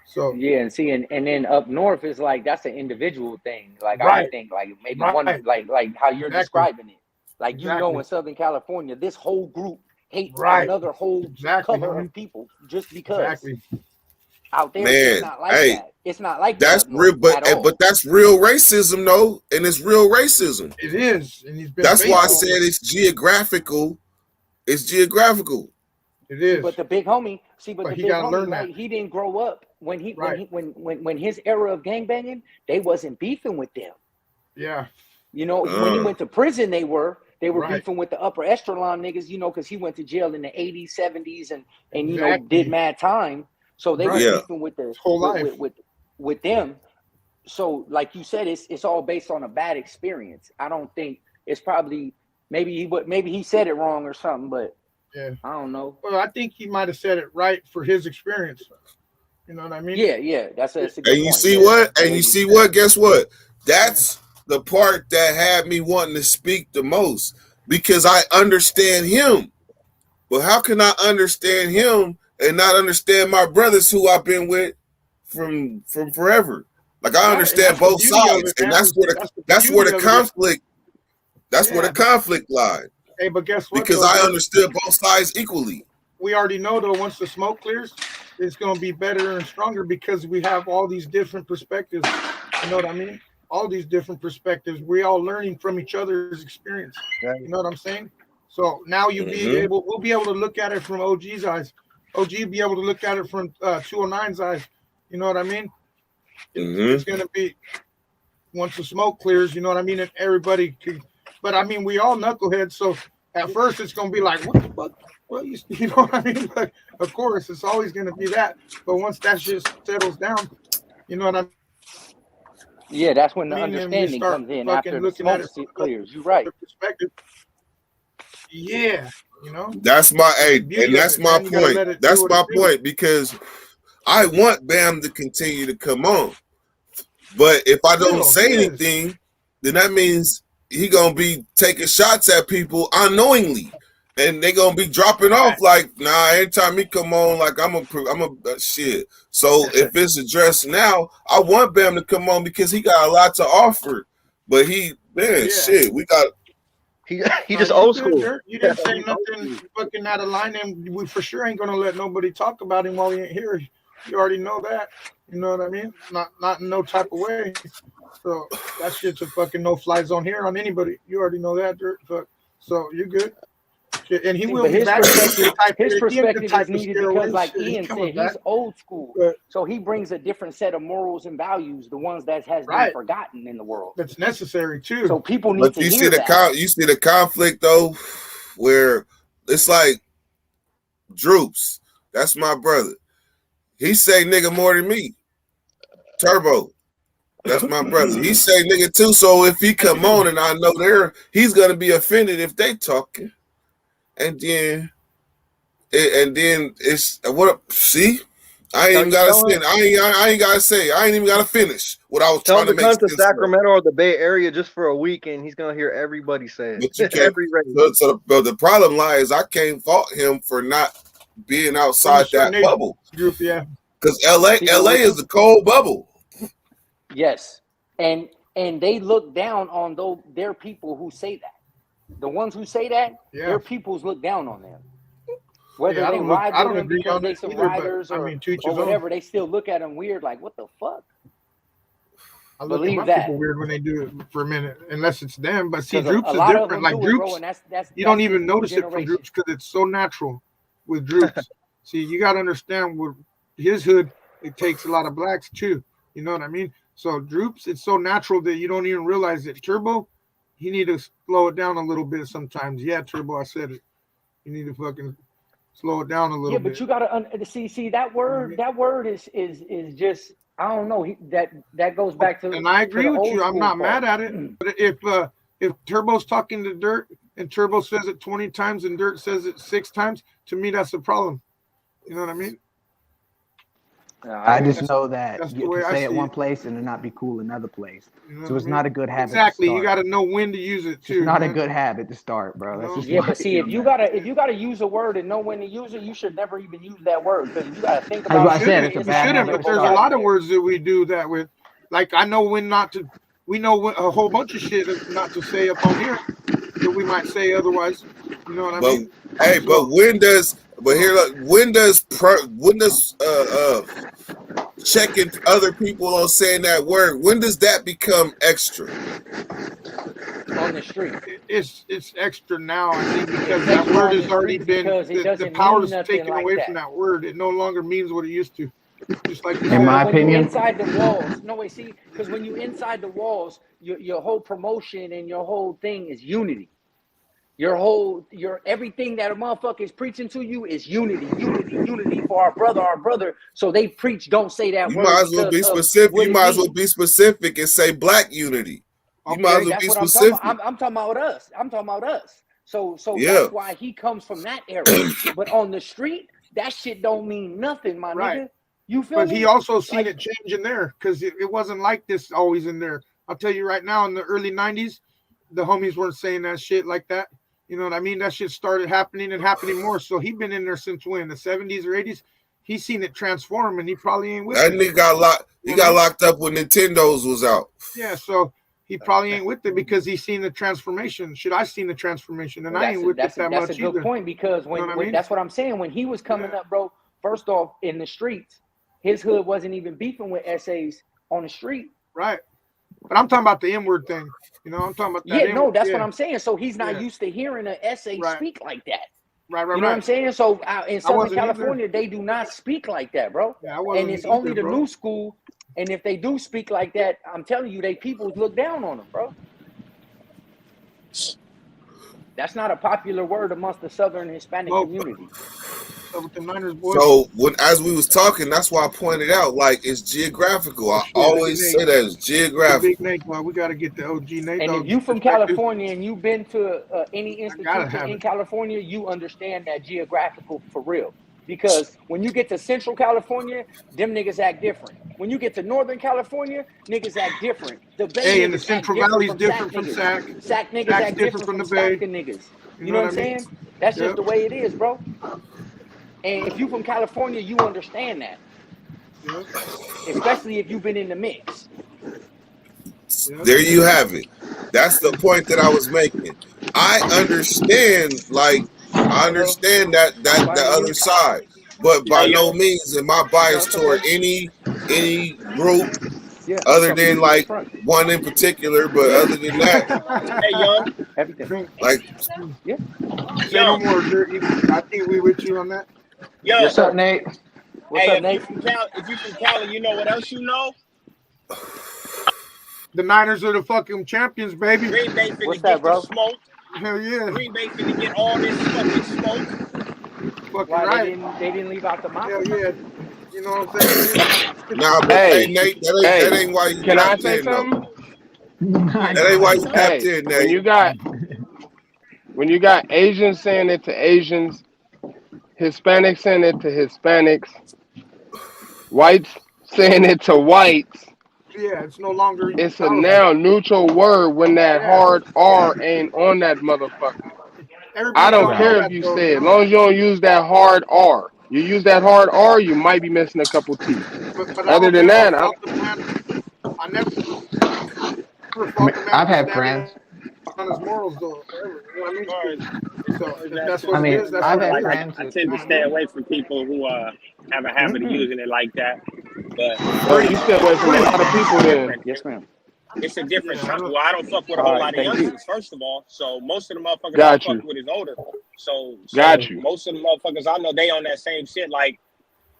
So Yeah, and see, and then up north is like that's an individual thing. Like I Right. would think, like maybe Right. one, like how you're Exactly. describing it. Like you know, Exactly. in Southern California, this whole group hates Right. another whole Exactly, cover homie. of people just because. exactly. Out there, Man, it's not like hey, that. It's not like That's that up north real, at all. but that's real racism, though, and it's real racism. It is, and he's been. That's why I faithful. said it's geographical. It's geographical. It is. But the big homie, But the he big gotta homie, learn right? that. He didn't grow up when Right. when his era of gangbanging, they wasn't beefing with them. Yeah. You know, when he went to prison, they were Right. beefing with the upper echelon niggas, you know, because he went to jail in the 80s, 70s, and you know, Exactly. did mad time. So they Right. were Yeah. beefing with the whole life. with them. So, like you said, it's all based on a bad experience. I don't think it's probably maybe he said it wrong or something, but Yeah. I don't know. Well, I think he might have said it right for his experience. You know what I mean? Yeah, that's a good And you point. see Yeah. what? And you see what? Guess what? That's the part that had me wanting to speak the most because I understand him. But how can I understand him and not understand my brothers who I've been with from forever? Like I Right, understand and that's the both beauty of sides, it, and man. that's where the beauty of it. conflict. That's where Yeah. the conflict lied Hey, but guess what? because though? I understood both sides equally. We already know though. Once the smoke clears, it's going to be better and stronger because we have all these different perspectives. You know what I mean? All these different perspectives. We're all learning from each other's experience. You know what I'm saying? So now we'll be able to look at it from OG's eyes. OG will be able to look at it from 209's eyes. You know what I mean? It's going to be, once the smoke clears, you know what I mean? And everybody can, but I mean, we all knuckleheads. So at first it's going to be like, what the fuck? Well, you know what I mean? Like, of course, it's always going to be that. But once that shit settles down, you know what I mean? Yeah, that's when the understanding comes in after the smoke clears. You're right. Perspective. Yeah, you know. That's my and that's my point. That's my point because I want Bam to continue to come on. But if I don't say anything, then that means he gonna be taking shots at people unknowingly. And they gonna be dropping off like, nah, anytime he come on, like I'm a shit. So if it's addressed now, I want Bam to come on because he got a lot to offer. But shit, we got he just old school. You didn't say nothing fucking out of line, and we for sure ain't gonna let nobody talk about him while he ain't here. You already know that. You know what I mean? Not in no type of way. So that shit's a fucking no-fly zone here on anybody. You already know that, Dirt. So you're good. And he will be back. His perspective is needed because, like Ian said, he's old school. So he brings a different set of morals and values, the ones that has been forgotten in the world. That's necessary too. So people need to hear that. You see the conflict though, where it's like Droops. That's my brother. He say nigga more than me. Turbo. That's my brother. He say nigga too. So if he come on and I know he's gonna be offended if they talking. And then it's what? See, I ain't even gotta say. I ain't gotta say. I ain't even gotta finish what I was trying to make. Tell him to come to Sacramento or the Bay Area just for a weekend. He's gonna hear everybody say it. But you can't. But the problem lies, I can't fault him for not being outside that bubble. Yeah, because LA is a cold bubble. Yes, and they look down on their people who say that. The ones who say that, their peoples look down on them. Whether they ride with them because they some riders or whatever, they still look at them weird, like, what the fuck? I look at my people weird when they do it for a minute, unless it's them. But see, Droops is different. Like Droops, you don't even notice it from Droops because it's so natural with Droops. See, you got to understand with his hood, it takes a lot of blacks too. You know what I mean? So Droops, it's so natural that you don't even realize it. Turbo, you need to slow it down a little bit sometimes. Yeah, Turbo, I said it. You need to fucking slow it down a little bit. Yeah, but you gotta see that word. That word is just, I don't know. That goes back to. And I agree with you. I'm not mad at it. But if Turbo's talking to Dirt and Turbo says it 20 times and Dirt says it 6 times, to me that's a problem. You know what I mean? I just know that you can say it one place and then not be cool another place. You know so it's not a good habit. Exactly. You got to know when to use it too. It's not a good habit to start, bro. That's just but see, if you gotta use a word and know when to use it, you should never even use that word because you gotta think about. As I said, it's a bad habit. But there's a lot of words that we do that with. Like I know when not to. We know a whole bunch of shit not to say up on here that we might say otherwise. You know what I mean? Hey, but when does checking other people on saying that word, when does that become extra? On the street. It's extra now, I think, because that word has already been the power is taken away from that word. It no longer means what it used to. Just like in my opinion, inside the walls. No way, see, because when you inside the walls, your whole promotion and your whole thing is unity. Your everything that a motherfucker is preaching to you is unity for our brother. So they preach, don't say that word. You might as well be specific. You might as well be specific and say black unity. You might as well be specific. I'm talking about us. So that's why he comes from that era. But on the street, that shit don't mean nothing, my nigga. You feel me? But he also seen it change in there because it wasn't like this always in there. I'll tell you right now, in the early 90s, the homies weren't saying that shit like that. You know what I mean? That shit started happening and happening more. So he been in there since when? The 70s or 80s? He's seen it transform and he probably ain't with it. That nigga got locked up when Nintendo's was out. Yeah, so he probably ain't with it because he's seen the transformation. Shit, I seen the transformation and I ain't with it that much either. That's a good point because when that's what I'm saying. When he was coming up, bro, first off, in the streets, his hood wasn't even beefing with essays on the street. Right. But I'm talking about the inward thing. You know, I'm talking about that. Yeah, no, inward, that's yeah. what I'm saying. So he's not Yeah. used to hearing an essay Right. speak like that. Right, You know what I'm saying? So in Southern wasn't either. California, they do not speak like that, bro. Yeah, I wasn't And it's either, only the bro. new school. And if they do speak like that, I'm telling you, they people look down on them, bro. That's not a popular word amongst the Southern Hispanic Nope. community. So with the Niners boys. So as we was talking, that's why I pointed out, like, it's geographical. I Shit, always Nate. say that it's The geographical. big Nate, boy, we got to get the OG Nate. And dog if you from perspective. California and you've been to any have institution in it. California, you understand that geographical for real. Because when you get to Central California, them niggas act different. When you get to Northern California, niggas act different. The Bay Hey, and the niggas act Central different Valley's from different Sac from niggas. Sac. Sac niggas Sac's act different from the Bay. Stockton niggas. You You know know what what I I'm mean? saying? That's Yep. just the way it is, bro. And if you from California, you understand that. Yep. Especially if you've been in the mix. There you have it. That's the point that I was making. I understand that the other side, but by no means am I biased toward any group Yeah. other than like one in particular. But other than that, Hey, young. Everything. like Yeah. Say no more, Dirty. I think we with you on that. Yo, What's up, Nate? What's hey, up, Nate? if you from Cali, you know what else you know? The Niners are the fucking champions, baby. Green Bay finna What's get that, bro? the smoke. Hell yeah. Green Bay finna get all this fucking smoke. Fucking Why right. they didn't leave out the mouth? Hell yeah. You know what I'm saying? nah, but Hey, hey, Nate, that ain't why you Can I tapped say in, though. something? That ain't why you tapped Hey, in, Nate. when you got Asians saying it to Asians, Hispanics saying it to Hispanics, whites saying it to whites, Yeah, it's no longer. it's a now neutral word when that hard R ain't on that motherfucker. I don't care if you say it, as long as you don't use that hard R. You use that hard R, you might be missing a couple teeth. But Other than that, I never I've had friends. on his morals though. Forever, you know what I mean? So if that's I what mean, it is. That's I've what had it is. friends. I tend to stay away from people who have a habit of using it like that. But oh, you stay away from a lot of people then. Yes, ma'am. it's a different Yeah, time. Well, I don't fuck with a All whole right, lot of thank you. youngsters, first of all. So most of the motherfuckers Got I you. fuck with is older. So Got you. most of the motherfuckers I know, they on that same shit. Like,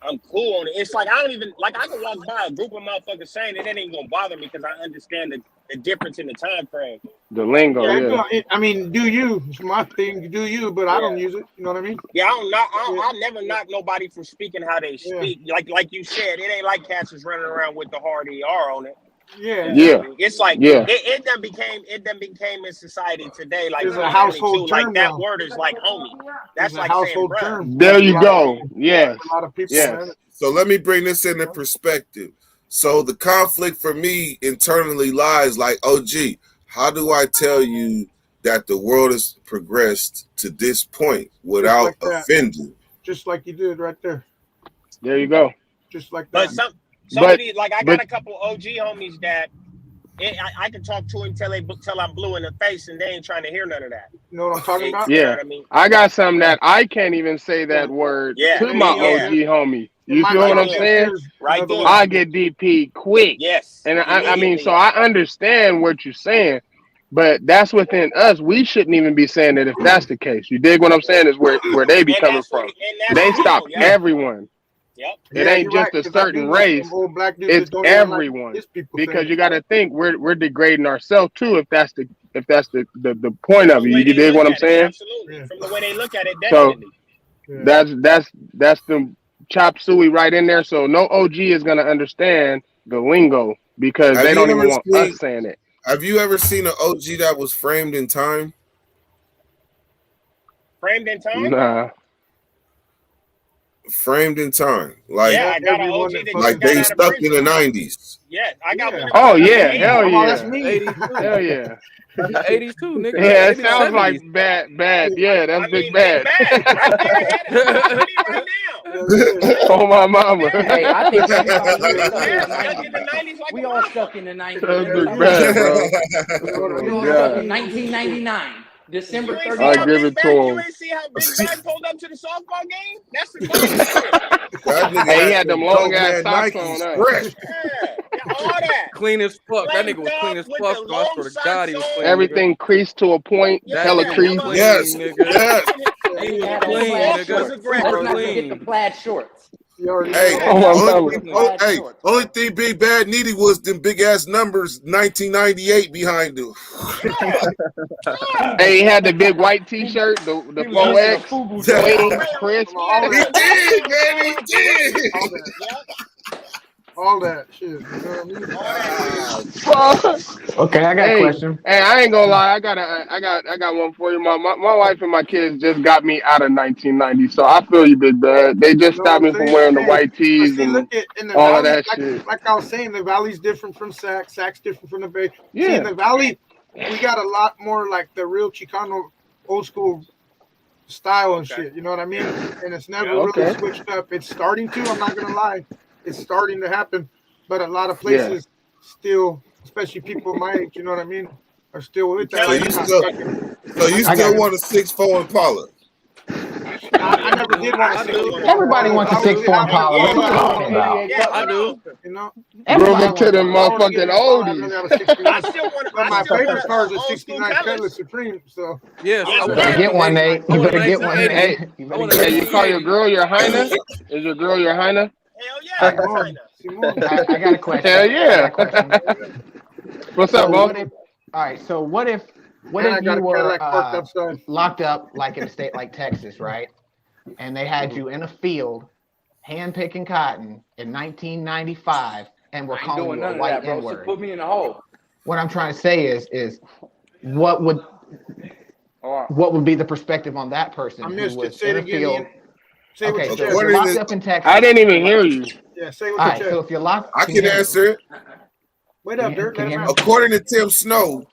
I'm cool on it. It's like I don't even like I can walk by a group of motherfuckers saying it, it ain't gonna bother me because I understand the difference in the time frame. The lingo, Yeah, yeah. no, I mean, do you? It's my thing. Do you? But I don't Yeah. use it. You know what I mean? Yeah, I never knock nobody for speaking how they Yeah. speak. Like you said, it ain't like cats is running around with the hard ER on it. Yeah. Yeah. It's like Yeah. it done became in society today like It's a 2022. household Like term that now. word is like homie. That's It's a like household saying bruh. term. There you A lot of- go. Yes. A lot of people. Yes. Man. So let me bring this into perspective. So the conflict for me internally lies like, OG, how do I tell you that the world has progressed to this point without like that. offending? Just like you did right there. There you go. Just like But that. some of these, like I got but- a couple OG homies that I can talk to him till I'm blue in the face and they ain't trying to hear none of that. You know what I'm talking about? You know Yeah. what I mean? I got some that I can't even say that word Yeah. to my Yeah. OG homie. You My feel what I'm life saying? is Right another there. one. I get DP quick. Yes. And I mean, Immediately. so I understand what you're saying, but that's within us. We shouldn't even be saying it if that's the case. You dig what I'm saying? Is where they be And coming that's from. what- and that's They cool, stop yeah. everyone. Yep. It Yeah, ain't you're just right, a 'cause I do certain know some race. old black dudes It's that don't even like everyone. his people Because saying you it. got to think we're degrading ourselves too. If that's the point of From the it, way you they dig what look I'm at it, saying? absolutely. Yeah. From the way they look at it, So definitely. Yeah. that's the chop suey right in there. So no OG is gonna understand the lingo because Have they you don't even ever want seen- us saying it. Have you ever seen an OG that was framed in time? Framed in time? Nah. Framed in time. Like, Yeah, I got an everyone OG that that fucking- just like got they out of stuck in prison. the 90s. Yeah, I got one. Oh that got yeah, out of hell prison. Oh, that's yeah, me. 82. hell yeah. 82, nigga. Yeah, it Maybe sounds 70s. like bad. Yeah, that's I big mean, bad. big bad. Right there ahead of me right now. Oh my mama. Hey, I think everybody here Yeah, stuck in the stuck in the 90s. 90s like We a all motherfucker. stuck in the 90s. That's Every big time bad, we- bro. You know what I Oh mean? We all God. stuck in 1999. December You ain't see 30th. how I give Big it to Bad. You him. ain't see how Big Bad pulled up to the softball game. That's the cold shit. That nigga Hey, he had had them them long dope ass man socks Nikes on. fresh. Yeah, all that. Clean as fuck. That Flamed nigga was clean up as with fuck. the Though. I long swear to socks God, he was on. clean, nigga. Everything creased to a point. Yeah, Hella that creased. mother- Yes, nigga. yes. He He was had on clean, plaid nigga. shorts. Was aggressive. Let's not forget Clean. the plaid shorts. You already Hey, know. Oh, I'm only telling thing, you. Plaid hey, shorts. only thing Big Bad needed was them big ass numbers 1998 behind him. Hey, he had the big white T-shirt, the He was missing a 4X, FUBU Yeah. jacket. clean, Ray, crisp. All He that. did, man. He did. All that. Yeah, All that shit. You know what I mean? all that shit. Fuck. Okay, I got a Hey, question. hey, I ain't gonna lie. I got one for you. My wife and my kids just got me out of 1990, so I feel you, Big Bad. They just You know stopped what me I'm from saying? wearing the Hey, white but tees see, and look at in the all of valley, that shit. like I was saying, the valley's different from Sac. Sac's different from the Bay. See, in Yeah, the valley, we got a lot more like the real Chicano old school style and Okay. shit. You know what I mean? And it's never Yeah. really okay, switched up. It's starting to. I'm not gonna lie, it's starting to happen. But a lot of yeah. places still, especially people my age, you know what I mean, are still with that. So Telling Like you they're not still, fucking. so you I still got want a 6'4" Impala? I never did want I to still see want it. to. everybody wants a I was 6'4" Impala. What are you Yeah, talking about? Yeah, I hold do. on. you know. Groove Everybody it to wants them one. I want to get motherfucking an Impala. I'd rather have a oldies. 61. But I my still want favorite car is a old school 69 Cutlass colors. Supreme. So Yes, Yes, I You want better a sir. get one, 1980. Nate. I You want a better get one, 1980. Hey, Nate. You I better want a get hey, you one. call your 1980. girl your Heina? Is your girl your Heina? Hell yeah, that's Simon, China. Simon. I got a question. Hell I got yeah. a question. What's So up, boss? what if? All right. So what if And I got you a were Cadillac parked outside. locked up like in a state like Texas, right? And they had you in a field hand picking cotton in 1995, and were I ain't calling doing you none a of white that, bro. So N-word. put me in the hole. What I'm trying to say is what would be the perspective on that person I who missed it. was Say in it a again, field? Ian. Say it with Okay, your so if chest. you're According locked to, up in Texas, I didn't even hear you. Yeah, say it with all your right. chest. So if you're locked, I can you can hear me? answer it. Wait Can up, you, Dirt. can Let you him hear me? out. According to Tim Snow,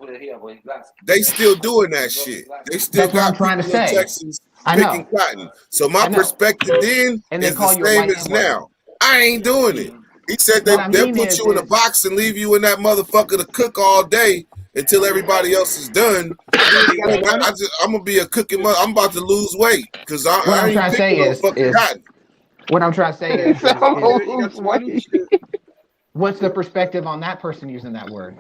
they still doing that shit. They still That's what I'm got trying to people in say. Texas I picking know. cotton. So my I know. perspective then And they is the call you a same white as N-word. now. I ain't doing it. He said What I they'll mean put you in a is box and leave you in that motherfucker to cook all day until everybody else is done. Man, I'm gonna be a cooking mother. I'm about to lose weight because what I I'm ain't trying to picking say no fucking cotton. what I'm trying to say It's is all You got some money? white. Shit. what's the perspective on that person using that word?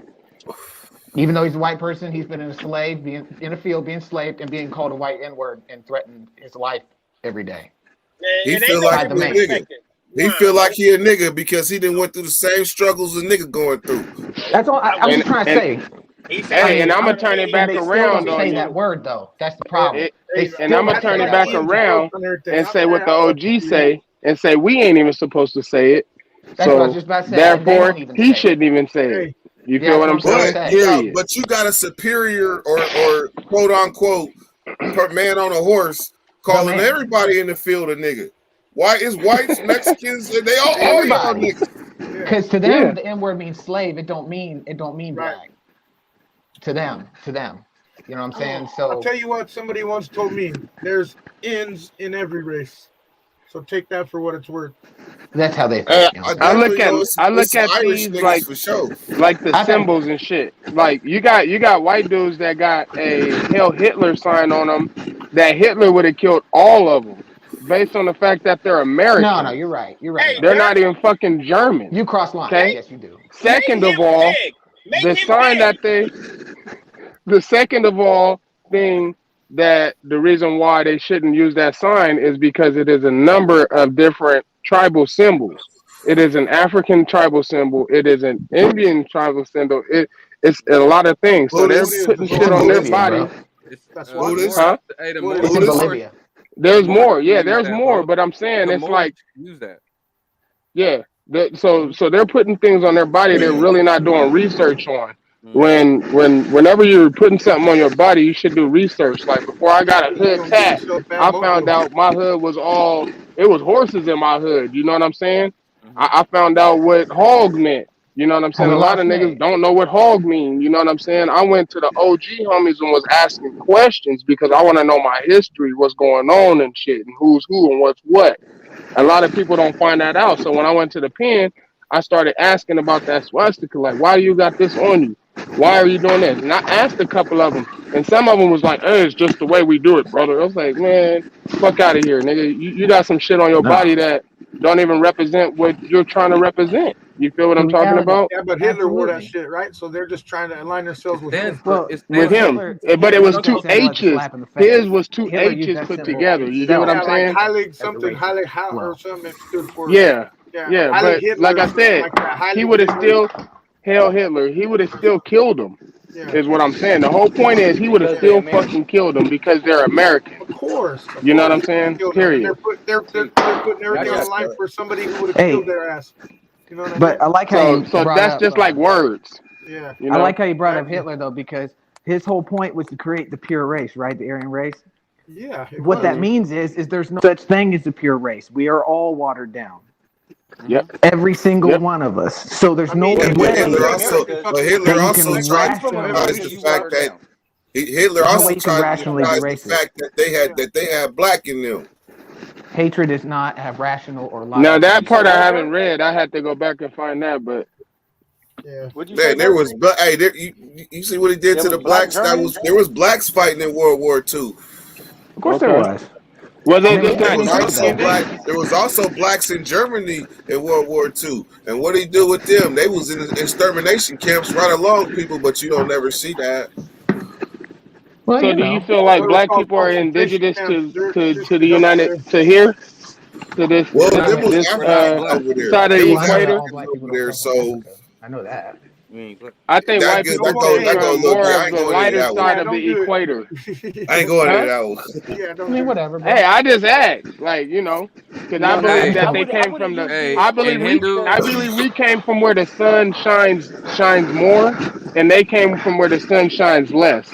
Even though he's a white person, he's been enslaved, being in a field, being enslaved, and being called a white N-word and threatened his life every day. He It feel ain't no like By the he a man. nigga. perspective. He feel like he a nigga because he didn't went through the same struggles a nigga going through. That's all I'm And just trying to and say. He said hey, and he I'm gonna wanted turn to it hear back And they you. still around don't on say you. that word though. That's the problem. They Hey, And still I'm gonna don't turn say it that back word. around and everything. and say what the I OG say and say we ain't even supposed to say it. That's what I was So just about to say. And they therefore, don't even he say it. shouldn't even say it. Hey, You Yeah, feel that's what what I'm I'm trying to saying? say. Period. But you got a superior or quote unquote per man on a horse The calling man. everybody in the field a nigga. White is whites, Mexicans, they all y'all Everybody. niggas. Because to them Yeah. the N-word means slave. It don't mean Right. black. To them. You know what I'm saying? I'll So tell you what somebody once told me. There's ends in every race. So take that for what it's worth. that's how they think. You know I what I'm I saying? look definitely at know it's some Irish these niggas for sure. like the I've had symbols and shit. Like you got white dudes that got a Hail Hitler sign on them that Hitler would have killed all of them based on the fact that they're American. No, you're right. You're Hey, right. They're not even fucking German. You cross lines. Okay. Yes, you do. Second make of him all, big. Make the him sign big. the second of all thing that the reason why they shouldn't use that sign is because it is a number of different tribal symbols. It is an African tribal symbol. It is an Indian tribal symbol. It's a lot of things. So they're Buddhist, putting That's It's shit in on their Bolivia, body. bro. It's That's the what. Buddhist, Huh? Moors. Hey, the Buddhist. It's in Buddhist. Bolivia. The There's Moors more. Yeah, use there's that, more. bro. But I'm saying The it's Moors like, use that. yeah. So they're putting things on their body they're really not doing research on. Whenever you're putting something on your body, you should do research. Like before I got a You're hood gonna get tat, yourself I found bamboozled. out my hood was it was horses in my hood. You know what I'm saying? I found out what hog meant. You know what I'm Have saying? we A lot lost of niggas Nate? don't know what hog mean. You know what I'm saying? I went to the OG homies and was asking questions because I want to know my history, what's going on and shit, and who's who and what's what. A lot of people don't find that out. So when I went to the pen, I started asking about that swastika. Like, why do you got this on you? Why are you doing this? And I asked a couple of them, and some of them was like, "Hey, it's just the way we do it, brother." I was like, "Man, fuck out of here, nigga. You got some shit on your body that don't even represent what you're trying to represent." You feel what I'm talking about? Yeah, but Hitler wore that shit, right? So they're just trying to align themselves with him. Well, With him, but it was two H's. slap in the face. His was two Hitler used H's that put symbol together. You get what I'm Yeah, saying? like Heilig something, racist. Heilig How Well. or something stood for. Yeah, Yeah, yeah. Heilig But Hitler like or I something said, like that. Heilig he would have Hitler. still held Hitler. He would have still killed him. Yeah. Is what I'm saying. The whole point is he would have Because still they're American. fucking killed them because they're American. Of course. You know what I'm saying? Killed them. Period. They're putting everything on the line for somebody who would have Hey. killed their ass. You know what I mean? But I like how So you so brought that's up, just like words. Yeah. You I know? like how you brought up Exactly. Hitler though, because his whole point was to create the pure race, right? The Aryan race. Yeah. it What was. that means is there's no such thing as a pure race. We are all watered down. Yep. Every single Yep. one of us. So there's no Yeah, way but Hitler also, America- but Hitler that you also can tried to rationalize- emphasize the fact that Hitler There's no also way you can tried to rationally be emphasize the racist. fact that they had black in them. Hatred is not have rational or logical. Now that part I haven't read. I had to go back and find that, but Yeah. What'd you say, Man, there Bert? was hey, there, you see what he did There to the was black blacks. That Germans? was there was blacks fighting in World War II. Of course there Okay. was. was it I mean, just There not was dark also skinned? there was also blacks in Germany in World War II. And what did he do with them? They was in extermination camps right along people, but you don't never see that. Well, So you do know. you feel like They're black called people are concentration indigenous camps. to They're to the United to here to this Well, them was this Africans over there. side of There the was Well, I know that equator? all black people over there, don't come from so Africa. I know that. I think that white goes people that came goes that from goes a little more bit. I of ain't the going into lighter that side one. of don't the do it. equator. I ain't going Huh? into that one. Yeah, don't I mean, do whatever, bro. Hey, I just asked, like, you know, because I No, believe that I they wouldn't- I came wouldn't from the. use Hey, I in believe Hindu, we came from where the sun shines more, and they came from where the sun shines less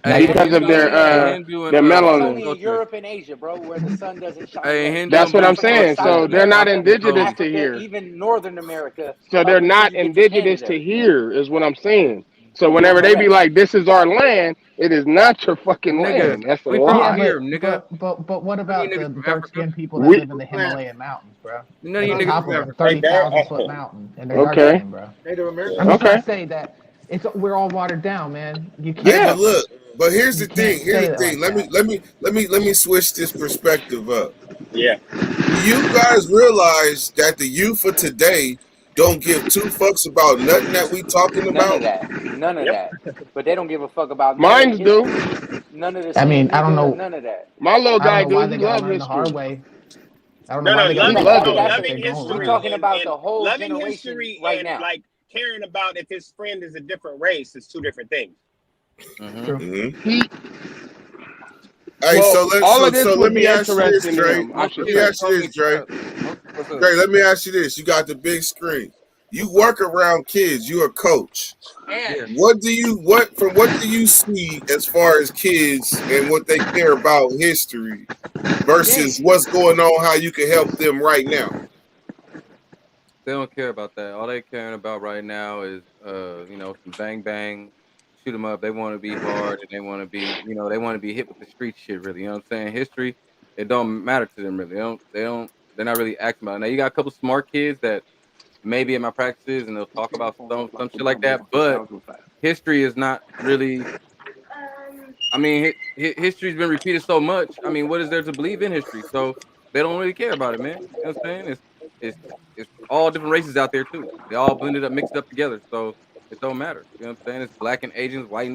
hey, in because of Hindu, their in Hindu and their That's melanin. only in culture. Europe and Asia, bro, where the sun doesn't shine. Hey, in less. Hindu That's and what I'm Buddhist saying. culture, So they're not America, indigenous to Africa, here. even Northern America. So up they're until not you get to indigenous Canada. to here, is what I'm saying. So whenever they be like, "This is our land," it is not your fucking nigga. land. That's a We from lie. Yeah, here, but, nigga. but what about niggas the from dark Africa? skinned people that We live in the Himalayan mountains, bro? None of you At the niggas top from of a Africa. 30,000 foot mountain, and they're dark Okay. skinned, bro. Native American. I'm just Okay. trying to say that we're all watered down, man. You can't. Hey, Yeah. but look, but here's You the thing. can't Here's say the it thing. like Let me switch this perspective up. Yeah. You guys realize that the youth of today don't give two fucks about nothing that we talking None about. of that. None of Yep. that. But they don't give a fuck about none Mines of the do. history, none of the I mean, shit I don't neither, know. none of that. My little I guy don't know why do. they He gotta love learn the hard history. way. I don't No, know why no, they gotta He loving, pick loved up it. that loving shit they don't We're history learn. talking and, about and the whole loving generation history right and now. like caring about if his friend is a different race is two different things. True. Mm-hmm. He Hey, well, all of this so let would me be ask you this, interesting to Dre. him. I Let should me say. ask you this, Dre. Dre, let me ask you this. You got the big screen. You work around kids. You're a coach. What do you see as far as kids and what they care about history versus what's going on, how you can help them right now? They don't care about that. All they caring about right now is, some bang bang, shoot them up. They want to be hard and they want to be, they want to be hit with the street shit. Really, you know what I'm saying? History, it don't matter to them really. They're not really acting about it. Now you got a couple smart kids that maybe in my practices and they'll talk about some shit like that. But history is not really. I mean, history's been repeated so much. I mean, what is there to believe in history? So they don't really care about it, man. You know what I'm saying? It's all different races out there too. They all blended up, mixed up together. So it don't matter. You know what I'm saying? It's black and Asians, white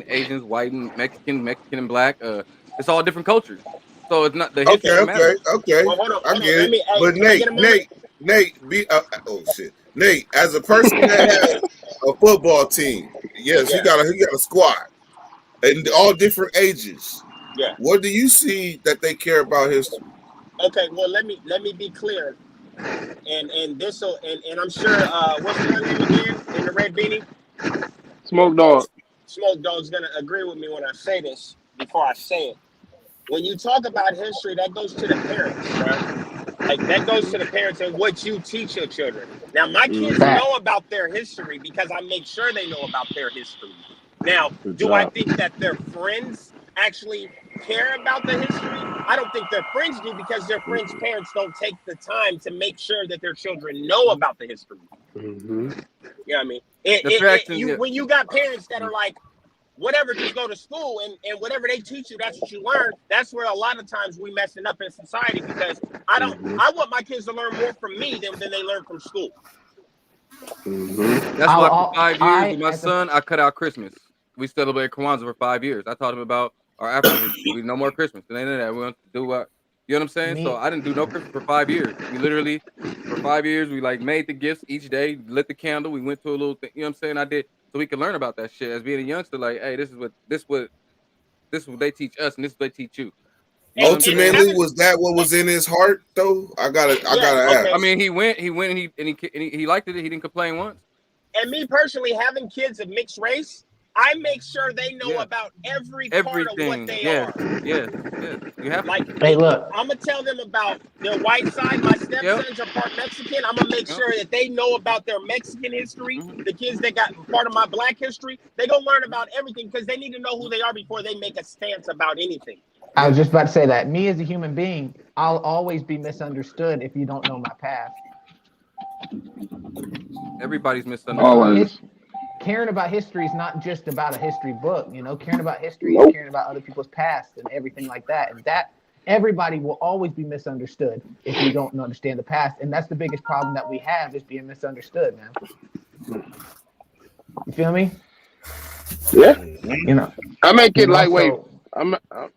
and Mexican and black. It's all different cultures. So it's not the history Okay, that matters. okay. Well, hold on, I get it. But can I get a moment? Nate, as a person that has a football team, yes, he got a squad and all different ages. Yeah. What do you see that they care about history? Okay, well let me be clear. And this will and I'm sure what's her name again in the red beanie? Smoke Dog. Smoke Dog's gonna agree with me when I say this before I say it. When you talk about history, that goes to the parents, right? Like that goes to the parents and what you teach your children. Now, my kids know about their history because I make sure they know about their history. Now, do I think that their friends actually care about the history? I don't think their friends do because their friends' parents don't take the time to make sure that their children know about the history. Mm-hmm. You know what I mean? When you got parents that are like, whatever, just go to school and whatever they teach you, that's what you learn. That's where a lot of times we messing up in society, because I want my kids to learn more from me than they learn from school. That's why for 5 years with my son, I cut out Christmas. We celebrated Kwanzaa for 5 years. I taught him about our African history. No more Christmas. And then that we want to do what, you know what I'm saying? So I didn't do no Christmas for 5 years. We literally, for 5 years, we like made the gifts each day, lit the candle. We went to a little thing, you know what I'm saying? I did, so we could learn about that shit as being a youngster. Like, hey, this is what they teach us, and this is what they teach you. You know Ultimately, was that what was in his heart though? I gotta ask. I mean, he went and he liked it. He didn't complain once. And me personally, having kids of mixed race, I make sure they know about every part of what they are. Yeah. You have hey, look. I'm gonna tell them about their white side. My stepsons are part Mexican. I'm gonna make sure that they know about their Mexican history. The kids that got part of my black history, they gonna learn about everything, because they need to know who they are before they make a stance about anything. I was just about to say that. Me as a human being, I'll always be misunderstood if you don't know my past. Everybody's misunderstood. Always. Caring about history is not just about a history book, you know. Caring about history is caring about other people's past and everything like that. And that everybody will always be misunderstood if you don't understand the past. And that's the biggest problem that we have, is being misunderstood, man. You feel me? Yeah. You know, I make it lightweight. So,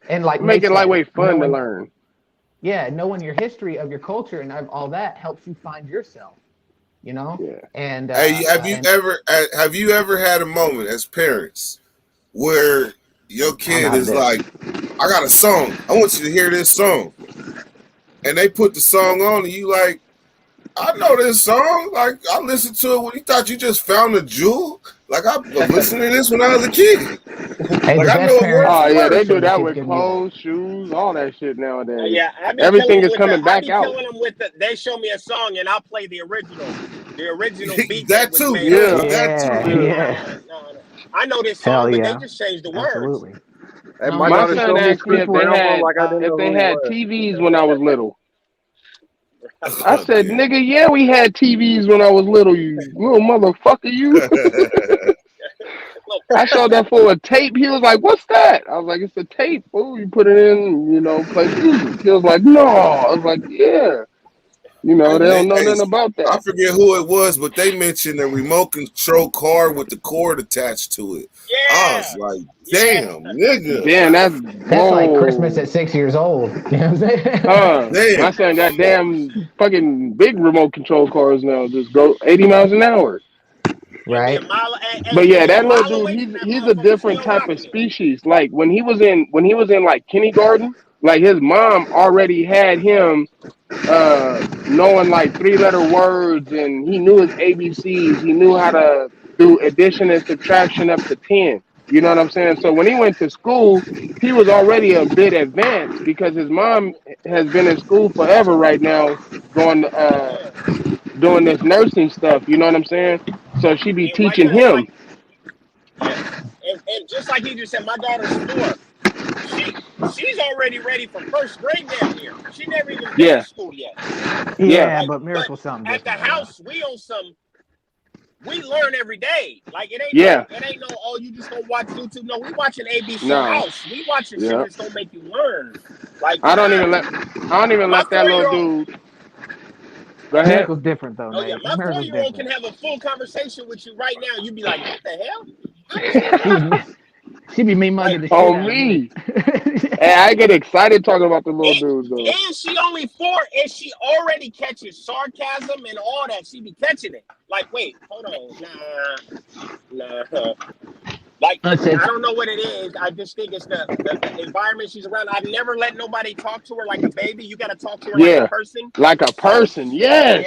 and like make it lightweight fun to learn. Yeah, knowing your history of your culture and all that helps you find yourself. You know. Yeah. And hey, have you ever had a moment as parents where your kid is like, I got a song, I want you to hear this song, and they put the song on and you like, I know this song, like I listened to it when you thought you just found a jewel. Like I was listening to this when I was a kid. Hey, like I know it. Oh yeah, they do that with clothes, shoes, all that shit nowadays. Yeah, everything is coming back out. They show me a song and I'll play the original beat. That too, yeah. I know this song, but they just changed the words. Absolutely. Hey, my son asked me if they had TVs when I was little. I said, nigga, yeah, we had TVs when I was little, you little motherfucker, you. I showed that for a tape. He was like, what's that? I was like, it's a tape, fool. You put it in, you know, play music. He was like, no. I was like, yeah. You know, they don't know nothing about that. I forget who it was, but they mentioned a remote control car with the cord attached to it. Yeah. I was like, damn, nigga. Damn, that's like Christmas at 6 years old. You know what I'm saying? Damn. My son got damn fucking big remote control cars now. Just go 80 miles an hour. Right. But yeah, that little dude, he's a different type of species. Like when he was in like kindergarten, like his mom already had him knowing like 3-letter words, and he knew his ABCs. He knew how to do addition and subtraction up to 10. You know what I'm saying? So when he went to school, he was already a bit advanced because his mom has been in school forever right now, going doing this nursing stuff. You know what I'm saying? So she be teaching him. And just like you just said, my daughter's 4. She's already ready for first grade down here. She never even been to school yet. Yeah, like, but Miracle's something at different. The house, we learn every day. Like it ain't no, oh, you just gonna watch YouTube. No, we watching ABC House. We watching shit that's gonna make you learn. Like I don't even let that little dude. Go ahead. Miracle's different though. Oh yeah, my 4-year-old can have a full conversation with you right now. You'd be like, what the hell? She be me mugging the shit Oh, out me. Hey, I get excited talking about the little dudes though. And she only 4, and she already catches sarcasm and all that. She be catching it. Like, wait, hold on. Nah. Like, I don't know what it is. I just think it's the environment she's around. I've never let nobody talk to her like a baby. You got to talk to her like a person. Like a person. Yes.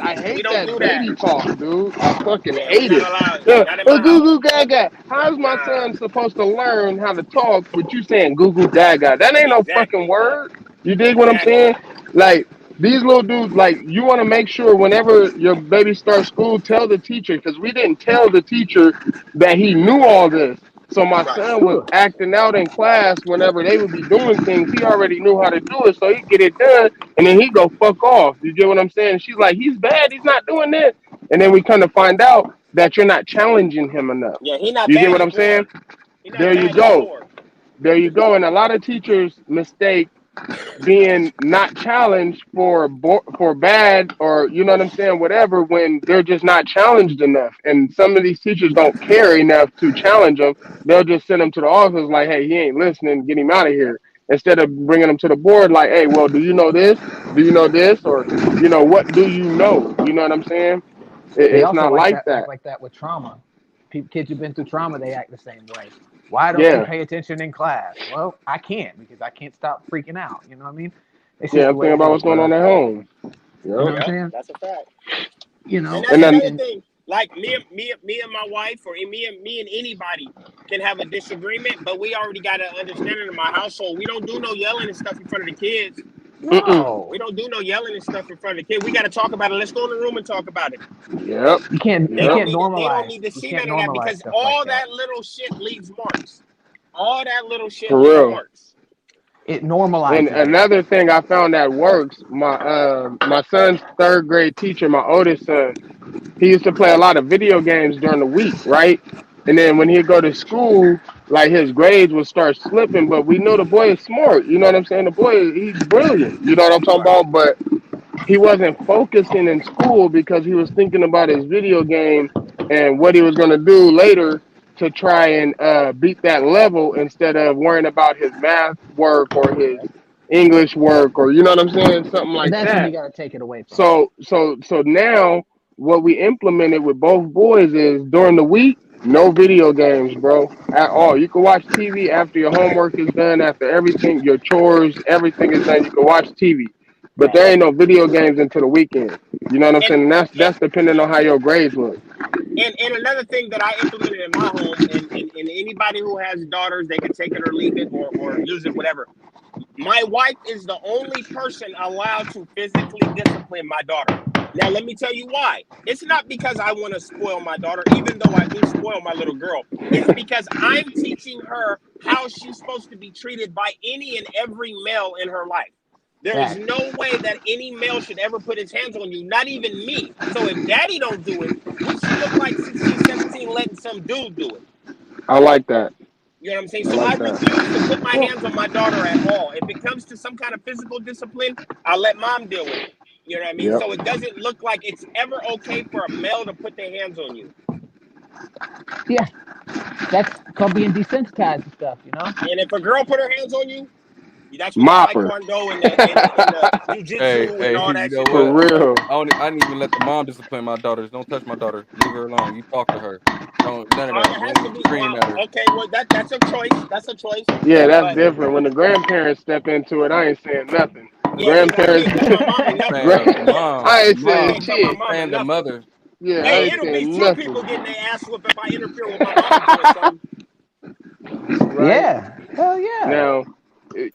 I hate that baby talk, dude. I fucking hate it. Goo goo gaga. How's my son supposed to learn how to talk with you saying goo goo gaga? That ain't no fucking word. You dig what I'm saying? Like, these little dudes, like, you want to make sure whenever your baby starts school, tell the teacher, because we didn't tell the teacher that he knew all this. So my son was acting out in class whenever they would be doing things. He already knew how to do it, so he'd get it done, and then he'd go fuck off. You get what I'm saying? She's like, he's bad, he's not doing this. And then we kind of find out that you're not challenging him enough. Yeah, he not You get bad what I'm at war. saying? He not There you bad at go. war. There you go. And a lot of teachers mistake being not challenged for bad, or you know what I'm saying, whatever, when they're just not challenged enough. And some of these teachers don't care enough to challenge them. They'll just send them to the office like, hey, he ain't listening, get him out of here, instead of bringing them to the board like, hey, well, do you know this, do you know this, or what do you know, you know what I'm saying? They It's also not like like that, that. act like that with trauma. Kids who've been through trauma, they act the same way. Why don't you Yeah, pay attention in class? Well, I can't because I can't stop freaking out. You know what I mean? It's just yeah, the I'm way thinking it about is, what's going bro. on at home. You know Yep. what I'm Yep, saying? that's a fact. You And know, that's And then another thing. Like me and my wife, or me and anybody can have a disagreement, but we already got an understanding in my household. We don't do no yelling and stuff in front of the kids. no, We don't do no yelling and stuff in front of the kids. We got to talk about it. Let's go in the room and talk about it. yep, you can't They you yep, don't can't need to. They don't normalize. need to You see can't none of that, normalize because stuff like all that. that little shit leaves marks. All that little shit for leaves real. marks. It And normalizes it. another thing I found that works, my son's third grade teacher, my oldest son, he used to play a lot of video games during the week, right? And then when he'd go to school, like his grades would start slipping, but we know the boy is smart. You know what I'm saying? The boy, he's brilliant. You know what I'm talking Right. about? But he wasn't focusing in school because he was thinking about his video game and what he was going to do later to try and beat that level, instead of worrying about his math work or his English work, or you know what I'm saying, something And like that's when you that. got to take it away from them. So now what we implemented with both boys is, during the week, no video games, bro, at all. You can watch TV after your homework is done, after everything, your chores, everything is done. You can watch TV, but Right. there ain't no video games until the weekend. You know what I'm And saying? And and that's depending on how your grades look. and another thing that I implemented in my home, and anybody who has daughters, they can take it or leave it, or use it, whatever. My wife is the only person allowed to physically discipline my daughter. Now, let me tell you why. It's not because I want to spoil my daughter, even though I do spoil my little girl. It's because I'm teaching her how she's supposed to be treated by any and every male in her life. There is Facts. no way that any male should ever put his hands on you, not even me. So if daddy don't do it, what's she look like 16, 17, letting some dude do it? I like that. You know what I'm saying? I So I like that. refuse to put my Well, hands on my daughter at all. If it comes to some kind of physical discipline, I'll let mom deal with it. You know what I mean? Yep. So it doesn't look like it's ever okay for a male to put their hands on you. yeah, that's called being desensitized to stuff. You know. And if a girl put her hands on you, that's when the Mopper. taekwondo and the Hey, jujitsu and all you that know shit For come what? in. real. I didn't even let the mom discipline my daughters. Don't touch my daughter. Leave her alone. You talk to her. Don't none of that. It You has don't to even be scream at her. okay. Well, that's a choice. That's a choice. Yeah, that's But different. When the grandparents step into it, I ain't saying nothing. yeah, Nope. see, I Grandparents, can't tell my mama I'm nothing. saying the Yeah, mom. I The ain't I saying mom. can't tell my shit. I'm mama saying the nothing. mother. Yeah, I Hey, ain't it'll be saying two nothing. people getting their ass whooped if I interfere with my mama doing something. Right? Yeah. Hell yeah. Now,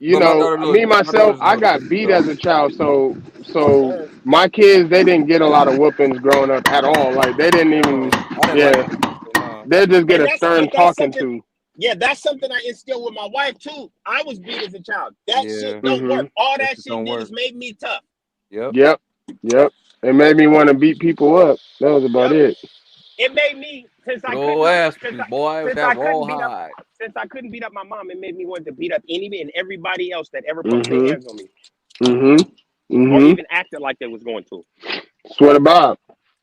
But my daughter, me look, my myself, daughter's a I little got different beat though. as a child, so Yes, so sir. my kids, they didn't get a lot of whoopings growing up at all. Like they didn't even, No, I didn't like yeah, it. So no. they just get And a stern that's talking something. to. Yeah, that's something I instilled with my wife too. I was beat as a child. That Yeah, shit don't Hmm. work. All that that just shit don't did work. is made me tough. Yep. Yep, yep. It made me want to beat people up. That was about Yep. it. It made me Good old ass whooping, boy, with since that I raw couldn't beat up hide. since I couldn't beat up my mom. It made me want to beat up any and everybody else that ever put their Hmm. hands on me Hmm. or Hmm. even acted like they was going to. Swear to God.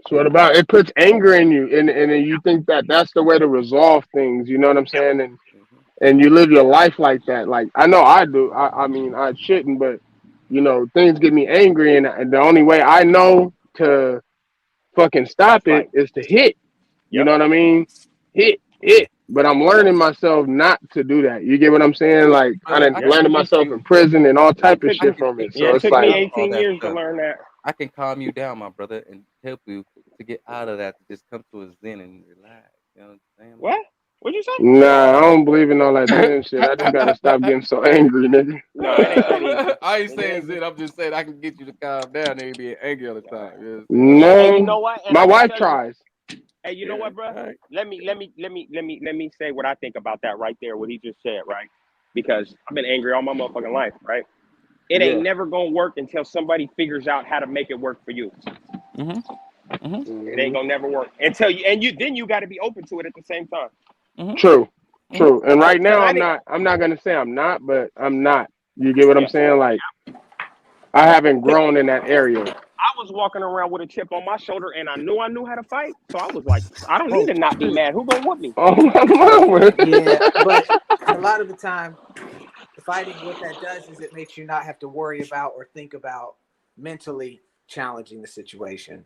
Swear to God. It puts anger in you, and then you think that that's the way to resolve things. You know what I'm Yep. saying? Hmm. And you live your life like that. Like I know I do. I mean I shouldn't, but things get me angry, and the only way I know to fucking stop it Fight. is to hit. You know Yep. what I mean? Hit. But I'm Yep. learning myself not to do that. You get what I'm saying? Like I Brother, done I Yep. can learned teach myself you. in prison and all It type of took I shit can from teach it. you yeah, So it it's took me like, about all 18 that years to stuff. learn that. I can calm you down, my brother, and help you to get out of that. To just come to a zen and relax. You know what I'm saying, What? What'd you say? nah, I don't believe in all that brother? Zen shit. I just gotta stop getting so angry, nigga. No, it ain't that easy. I ain't It saying ain't. zen. I'm just saying I can get you to calm down and be angry all the time. You know what I'm saying? And you No, know what? And my I can wife tell you. tries. Hey, you know Yeah. what, bro? All right. Let me say what I think about that right there. What he just said, right? Because I've been angry all my motherfucking life, right? It ain't Yeah. never gonna work until somebody figures out how to make it work for you. Mm-hmm. It ain't gonna never work until then you got to be open to it at the same time. True. And right now, I I'm not gonna say I'm not, but I'm not. You get what I'm saying? Like, I haven't grown in that area. I was walking around with a chip on my shoulder, and I knew how to fight. So I was like, I don't need to not be mad. Who gonna whoop me? Oh my mama. Yeah, but a lot of the time, fighting, what that does is it makes you not have to worry about or think about mentally challenging the situation.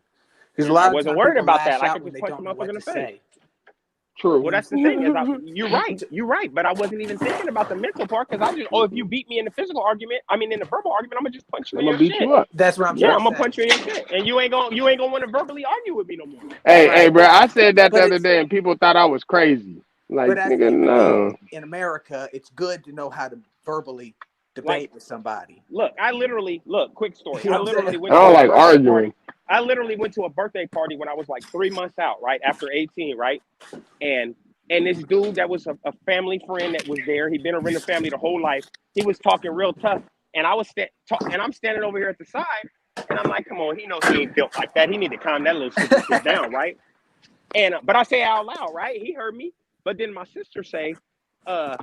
Because a lot I of wasn't times worried people about lash that. I out could when just they punch don't the know what motherfucker in to the face. say. True. Well, that's the thing. You're right. But I wasn't even thinking about the mental part because if you beat me in the physical argument, in the verbal argument, I'm gonna just punch you I'm in gonna your beat shit. you up. That's what I'm Yeah, trying I'm to gonna say. punch you in your shit, and you ain't gonna want to verbally argue with me no more. Hey, bro, I said that the But other day, and people thought I was crazy. Like, But as nigga, human no. beings in America, it's good to know how to verbally debate with somebody. Quick story. You know I what I'm literally saying? went I to don't a like birthday arguing. party. I literally went to a birthday party when I was like 3 months out, right after 18, right, and this dude that was a family friend that was there. He'd been around the family the whole life. He was talking real tough, and I'm standing over here at the side, and I'm like, come on, he knows he ain't built like that. He need to calm that little stupid shit down, right? And but I say it out loud, right? He heard me, but then my sister say, why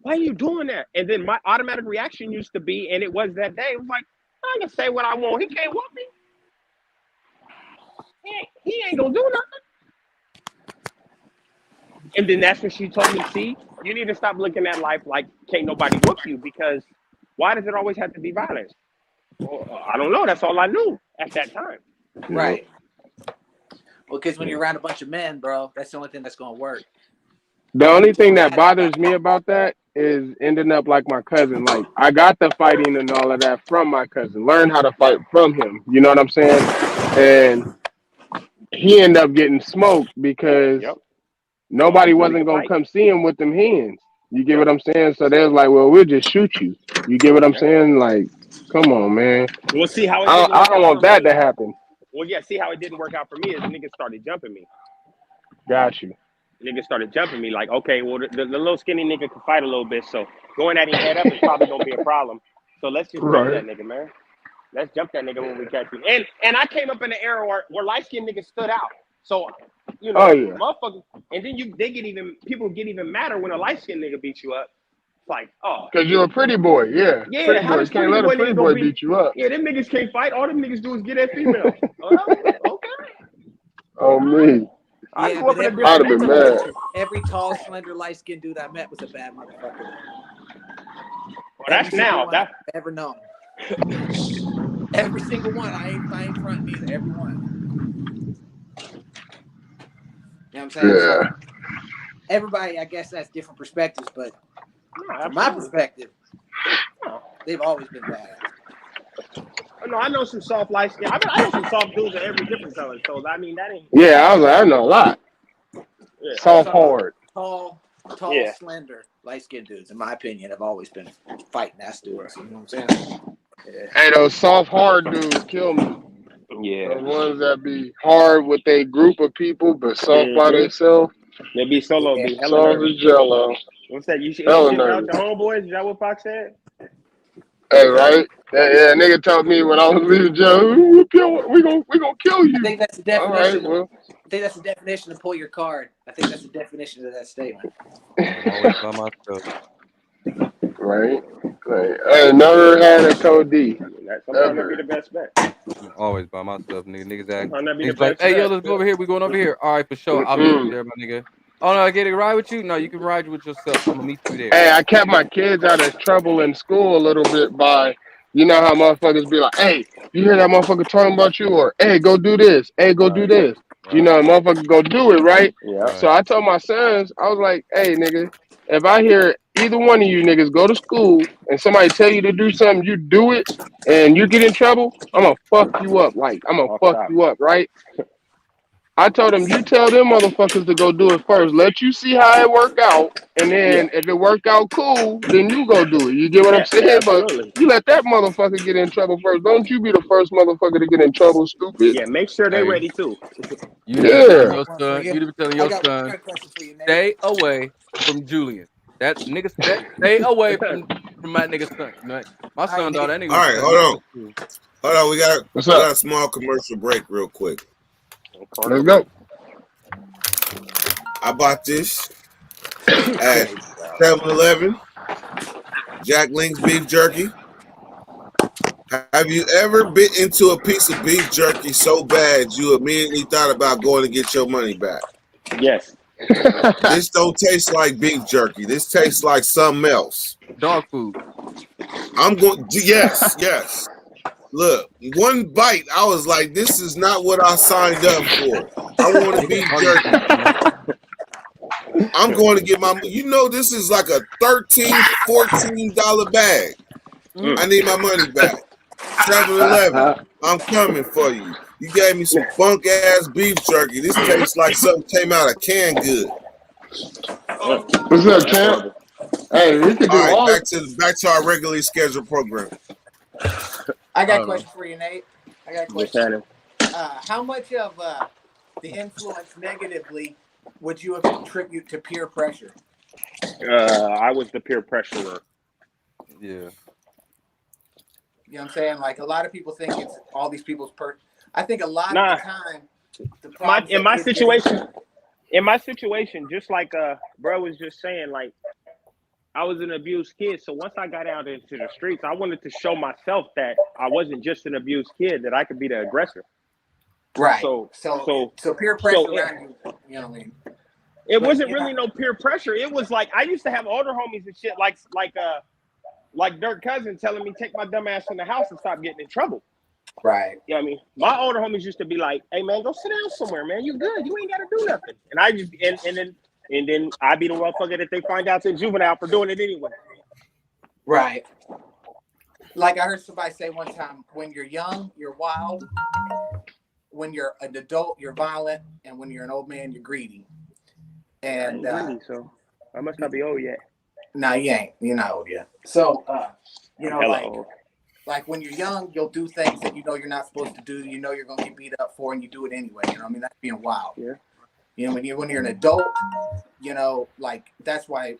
are you doing that? And then my automatic reaction used to be, and it was that day, it was like, I can say what I want. He can't whoop me. He ain't gonna do nothing. And then that's when she told me, see, you need to stop looking at life like can't nobody whoop you, because why does it always have to be violence? Well, I don't know. That's all I knew at that time. Right. Well, because when you're around a bunch of men, bro, that's the only thing that's going to work. The only thing that bothers me about that is ending up like my cousin. Like, I got the fighting and all of that from my cousin. Learn how to fight from him. You know what I'm saying? And he ended up getting smoked because nobody wasn't going to come see him with them hands. You get what I'm saying? So they was like, well, we'll just shoot you. You get what I'm saying? Like, come on, man. We'll see how it I don't want that to happen. Well, yeah, see how it didn't work out for me is niggas started jumping me. Got you. Niggas started jumping me like, okay, well, the little skinny nigga can fight a little bit, so going at him head up is probably going to be a problem. So let's just jump that nigga, man. Let's jump that nigga when we catch him. And I came up in the era where light-skinned niggas stood out. So, you know, motherfuckers, and then people get even madder when a light-skinned nigga beats you up. It's like, oh. Because you're a pretty boy, yeah. Yeah, pretty how boy. does Can't let a pretty boy beat you up. Yeah, them niggas can't fight. All them niggas do is get at females. Okay. Oh, me. Yeah, I'd have been mad. Every tall, slender, light-skinned dude I met was a bad motherfucker. Well, that's now. I've ever known. Every single one. I ain't fronting either. Every one. You know what I'm saying? Yeah. So everybody, I guess that's different perspectives, but from my perspective, they've always been bad. No, I know some soft light skin. I know some soft dudes of every different color. So I mean, that ain't. Yeah, I know a lot. Yeah. Soft hard. Tall, slender, light-skinned dudes, in my opinion, have always been fighting ass dudes. You know what I'm saying? Yeah. Hey, those soft hard dudes kill me. Yeah. The ones that be hard with a group of people, but soft by themselves. They be solo, be hella soft nervous. as jello. What's that? You should Hella shit out nervous. your homeboys? Is that what Fox said? Hey, right? Yeah, nigga told me when I was leaving jail, we gonna kill you. I think that's the definition. All right, well. I think that's the definition to pull your card. I think that's the definition of that statement. I'm always by myself. Right. I ain't never had a code D. Sometimes that'd be the best bet. I'm always by myself, nigga. Niggas act. Sometimes that'd be the It's like, best hey, yo, bet. let's go over here. We going over here. All right, for sure. I'll meet you there, my nigga. Oh, no, I get to ride with you? No, you can ride with yourself. I'm going to meet you there. Hey, I kept my kids out of trouble in school a little bit by, you know how motherfuckers be like, hey, you hear that motherfucker talking about you? Or, hey, go do this. Hey, go do this. You know, motherfucker go do it, right? Yeah. So I told my sons, I was like, hey, nigga, if I hear either one of you niggas go to school and somebody tell you to do something, you do it, and you get in trouble, I'm going to fuck you up. Like, I'm going to fuck you up, right? I told them, you tell them motherfuckers to go do it first. Let you see how it work out. And then if it work out cool, then you go do it. You get what I'm saying? But you let that motherfucker get in trouble first. Don't you be the first motherfucker to get in trouble, stupid. Yeah, make sure they ready too. You need to be telling your son, stay away from Julian. That nigga, stay away from my nigga's son. My son thought that nigga. All right, hold on. We got a small commercial break real quick. Let's go. I bought this at 7-Eleven. Jack Link's beef jerky. Have you ever bit into a piece of beef jerky so bad you immediately thought about going to get your money back? Yes. This don't taste like beef jerky. This tastes like something else. Dog food. I'm going. Yes. Look, one bite, I was like, "This is not what I signed up for. I want beef jerky. I'm going to get my. You know, this is like a $13, $14 bag. I need my money back. 7-Eleven, I'm coming for you. You gave me some funk ass beef jerky. This tastes like something came out of canned good. What's up, champ? Hey, we could do all right, back to our regularly scheduled program. I got a question for you, Nate. I got a question. How much of the influence negatively would you attribute to peer pressure? I was the peer pressurer. Yeah. You know what I'm saying? Like, a lot of people think it's all these people's I think a lot of the time, in my situation, just like bro was just saying, like, I was an abused kid. So once I got out into the streets, I wanted to show myself that I wasn't just an abused kid, that I could be the aggressor. Right. So peer pressure around you, you know what I mean? It wasn't really no peer pressure. It was like, I used to have older homies and shit, like Dirk Cousin telling me, take my dumb ass in the house and stop getting in trouble. Right. You know what I mean? My older homies used to be like, hey man, go sit down somewhere, man. You good. You ain't got to do nothing. And I just, and then I be the motherfucker that they find out's in juvenile for doing it anyway. Right. Like I heard somebody say one time, when you're young, you're wild. When you're an adult, you're violent. And when you're an old man, you're greedy. And so I must not be old yet. No, you ain't. You're not old yet. So, you know, Hello. like when you're young, you'll do things that you know you're not supposed to do. You know you're gonna get beat up for, and you do it anyway. You know what I mean? That's being wild. Yeah. You know, when you're an adult, you know, like that's why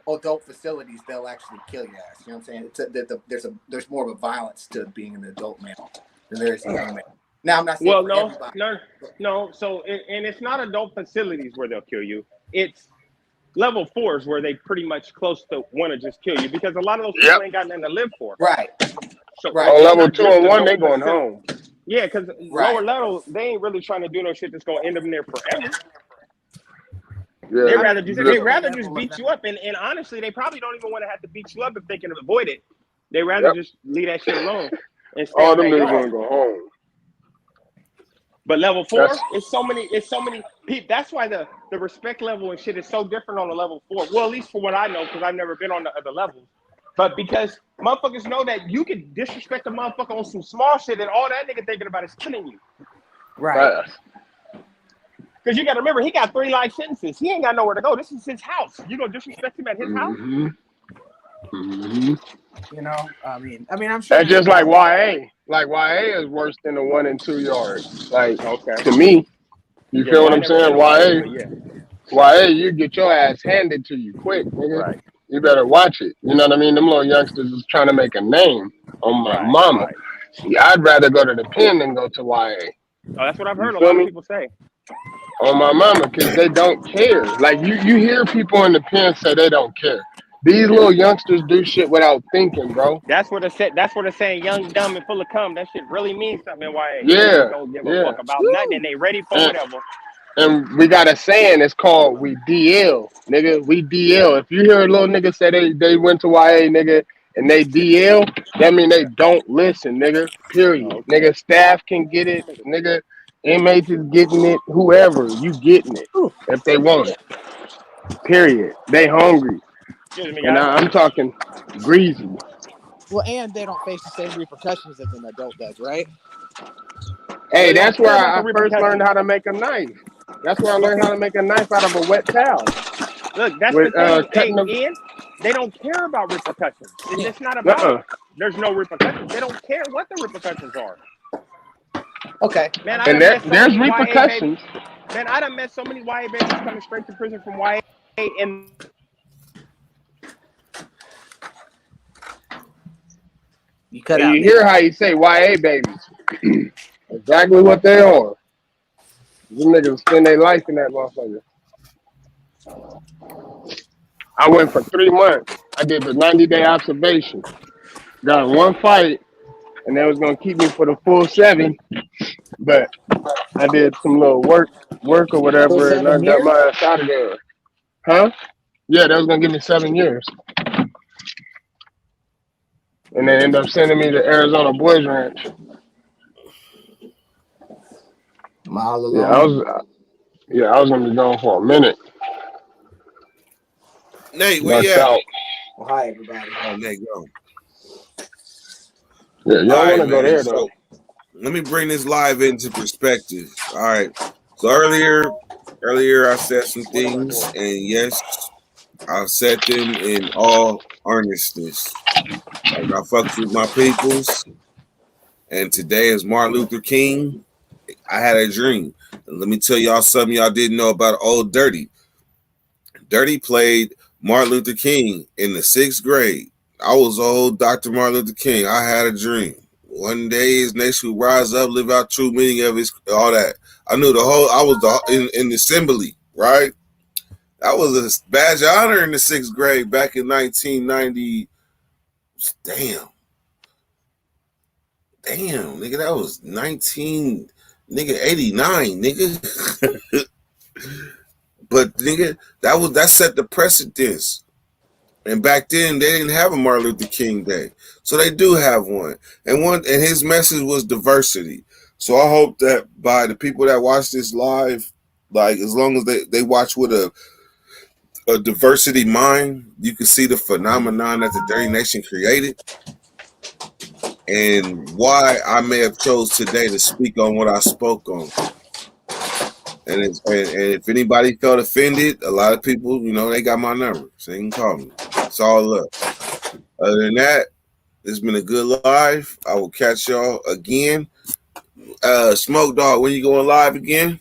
adult facilities, they'll actually kill your ass. You know what I'm saying? There's more of a violence to being an adult male than there is a young man. Now I'm not saying no. So and it's not adult facilities where they'll kill you. It's level 4s where they pretty much close to want to just kill you, because a lot of those people ain't got nothing to live for. Right. So on level 2 and 1, they going home. Yeah, because lower levels, they ain't really trying to do no shit that's gonna end up in there forever. Yeah. They rather just beat you up, and honestly, they probably don't even want to have to beat you up if they can avoid it. They rather just leave that shit alone. All them niggas gonna go home. But level 4, it's so many people. That's why the respect level and shit is so different on the level 4. Well, at least for what I know, because I've never been on the other levels. But because motherfuckers know that you can disrespect a motherfucker on some small shit, and all that nigga thinking about is killing you. Right. Because you got to remember, he got 3 life sentences. He ain't got nowhere to go. This is his house. You gonna disrespect him at his house? Mm-hmm. You know, I mean, I'm sure. That's just like YA. Like YA is worse than the 1 and 2 yards. Like to me, you feel what I'm saying? YA, you get your ass handed to you quick, nigga. Right. You better watch it. You know what I mean? Them little youngsters is trying to make a name on my mama. Right. See, I'd rather go to the pen than go to YA. Oh, that's what I've heard a lot of people say. On my mama, because they don't care. Like you hear people in the pen say they don't care. These little youngsters do shit without thinking, bro. That's what they're saying, young, dumb, and full of cum. That shit really means something in YA. Yeah. They don't give a fuck about nothing. They ready for whatever. And we got a saying, it's called we DL, nigga. We DL. If you hear a little nigga say they went to YA, nigga, and they DL, that mean they don't listen, nigga. Period. Nigga, staff can get it, nigga. Inmates is getting it. Whoever, you getting it if they want it. Period. They hungry. And I'm talking greasy. Well, and they don't face the same repercussions as an adult does, right? Hey, that's where I first learned how to make a knife. That's where I learned how to make a knife out of a wet towel. Look, that's the thing. Ian, they don't care about repercussions. It's not about there's no repercussions. They don't care what the repercussions are. Okay. Man, and there's repercussions. Man, I done met so many YA babies coming straight to prison from YA, and you hear how you say YA babies. Exactly what they are. Them niggas spend their life in that motherfucker. I went for 3 months. I did the 90-day observation. Got one fight, and they was gonna keep me for the full 7, but I did some little work or Full whatever, and I 7 got years? my ass out of there. Huh? Yeah, they was gonna give me 7 years, and they ended up sending me to Arizona Boys Ranch. Mile Yeah, alone. I was gonna be gone for a minute. Nate, where you Lucked at? out. Well, hi, everybody. Oh, Nate, go. Yeah, y'all All right, want to go man. there So though? let me bring this live into perspective. All right. So earlier I said some things, and yes, I said them in all earnestness. Like I fucked with my peoples, and today is Martin Luther King. I had a dream. And let me tell y'all something y'all didn't know about old Dirty. Dirty played Martin Luther King in the 6th grade. I was old Dr. Martin Luther King. I had a dream. One day his nation would rise up, live out true meaning of his all that. I knew I was in the assembly, right? That was a badge of honor in the 6th grade back in 1990. Damn, nigga, that was 89, nigga. But nigga, that set the precedence. And back then they didn't have a Martin Luther King Day. So they do have one. And his message was diversity. So I hope that by the people that watch this live, like as long as they watch with a diversity mind, you can see the phenomenon that the Dirty Nation created. And why I may have chose today to speak on what I spoke on. And if anybody felt offended, a lot of people, they got my number. So they can call me. It's all up. Other than that, it's been a good live. I will catch y'all again. Smoke Dog, when you going live again?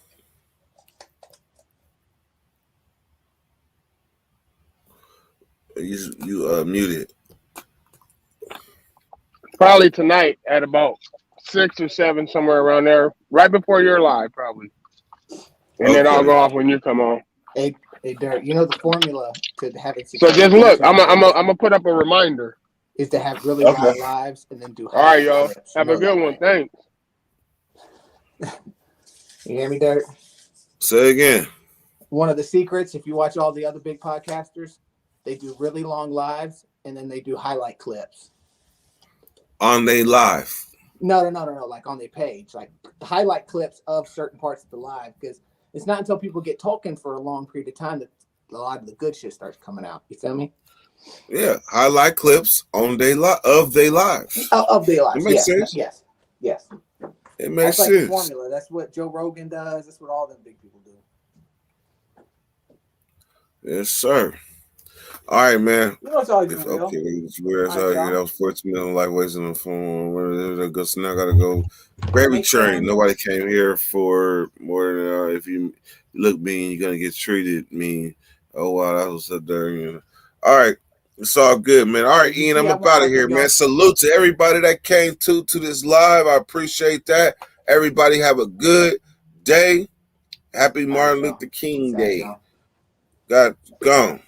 You muted. Probably tonight at about 6 or 7, somewhere around there, right before you're live, probably. And then I'll go off when you come on. Hey, Dirk, you know the formula to having So just look, I'm gonna put up a reminder. Is to have really long lives and then do. All right, y'all. Have a good one. Thanks. You hear me, Dirk? Say again. One of the secrets, if you watch all the other big podcasters, they do really long lives and then they do highlight clips. On they live? No. Like on their page, like highlight clips of certain parts of the live, because it's not until people get talking for a long period of time that a lot of the good shit starts coming out. You feel me? Yeah, highlight clips on of their lives. Of their lives. It makes sense. Yes. It makes That's like sense. the formula. That's what Joe Rogan does. That's what all them big people do. Yes, sir. All right, man. You know what's all you Okay, Will? it's weird. All right, That was 14 minutes like wasting on the phone. So now I gotta go. Gravy train. Nobody came here for more than if you look mean, you're gonna get treated mean. Oh wow, that was so dirty. All right, it's all good, man. All right, Ian, I'm up out of here, man. Salute to everybody that came to this live. I appreciate that. Everybody have a good day. Happy Martin Luther King Day. God gone.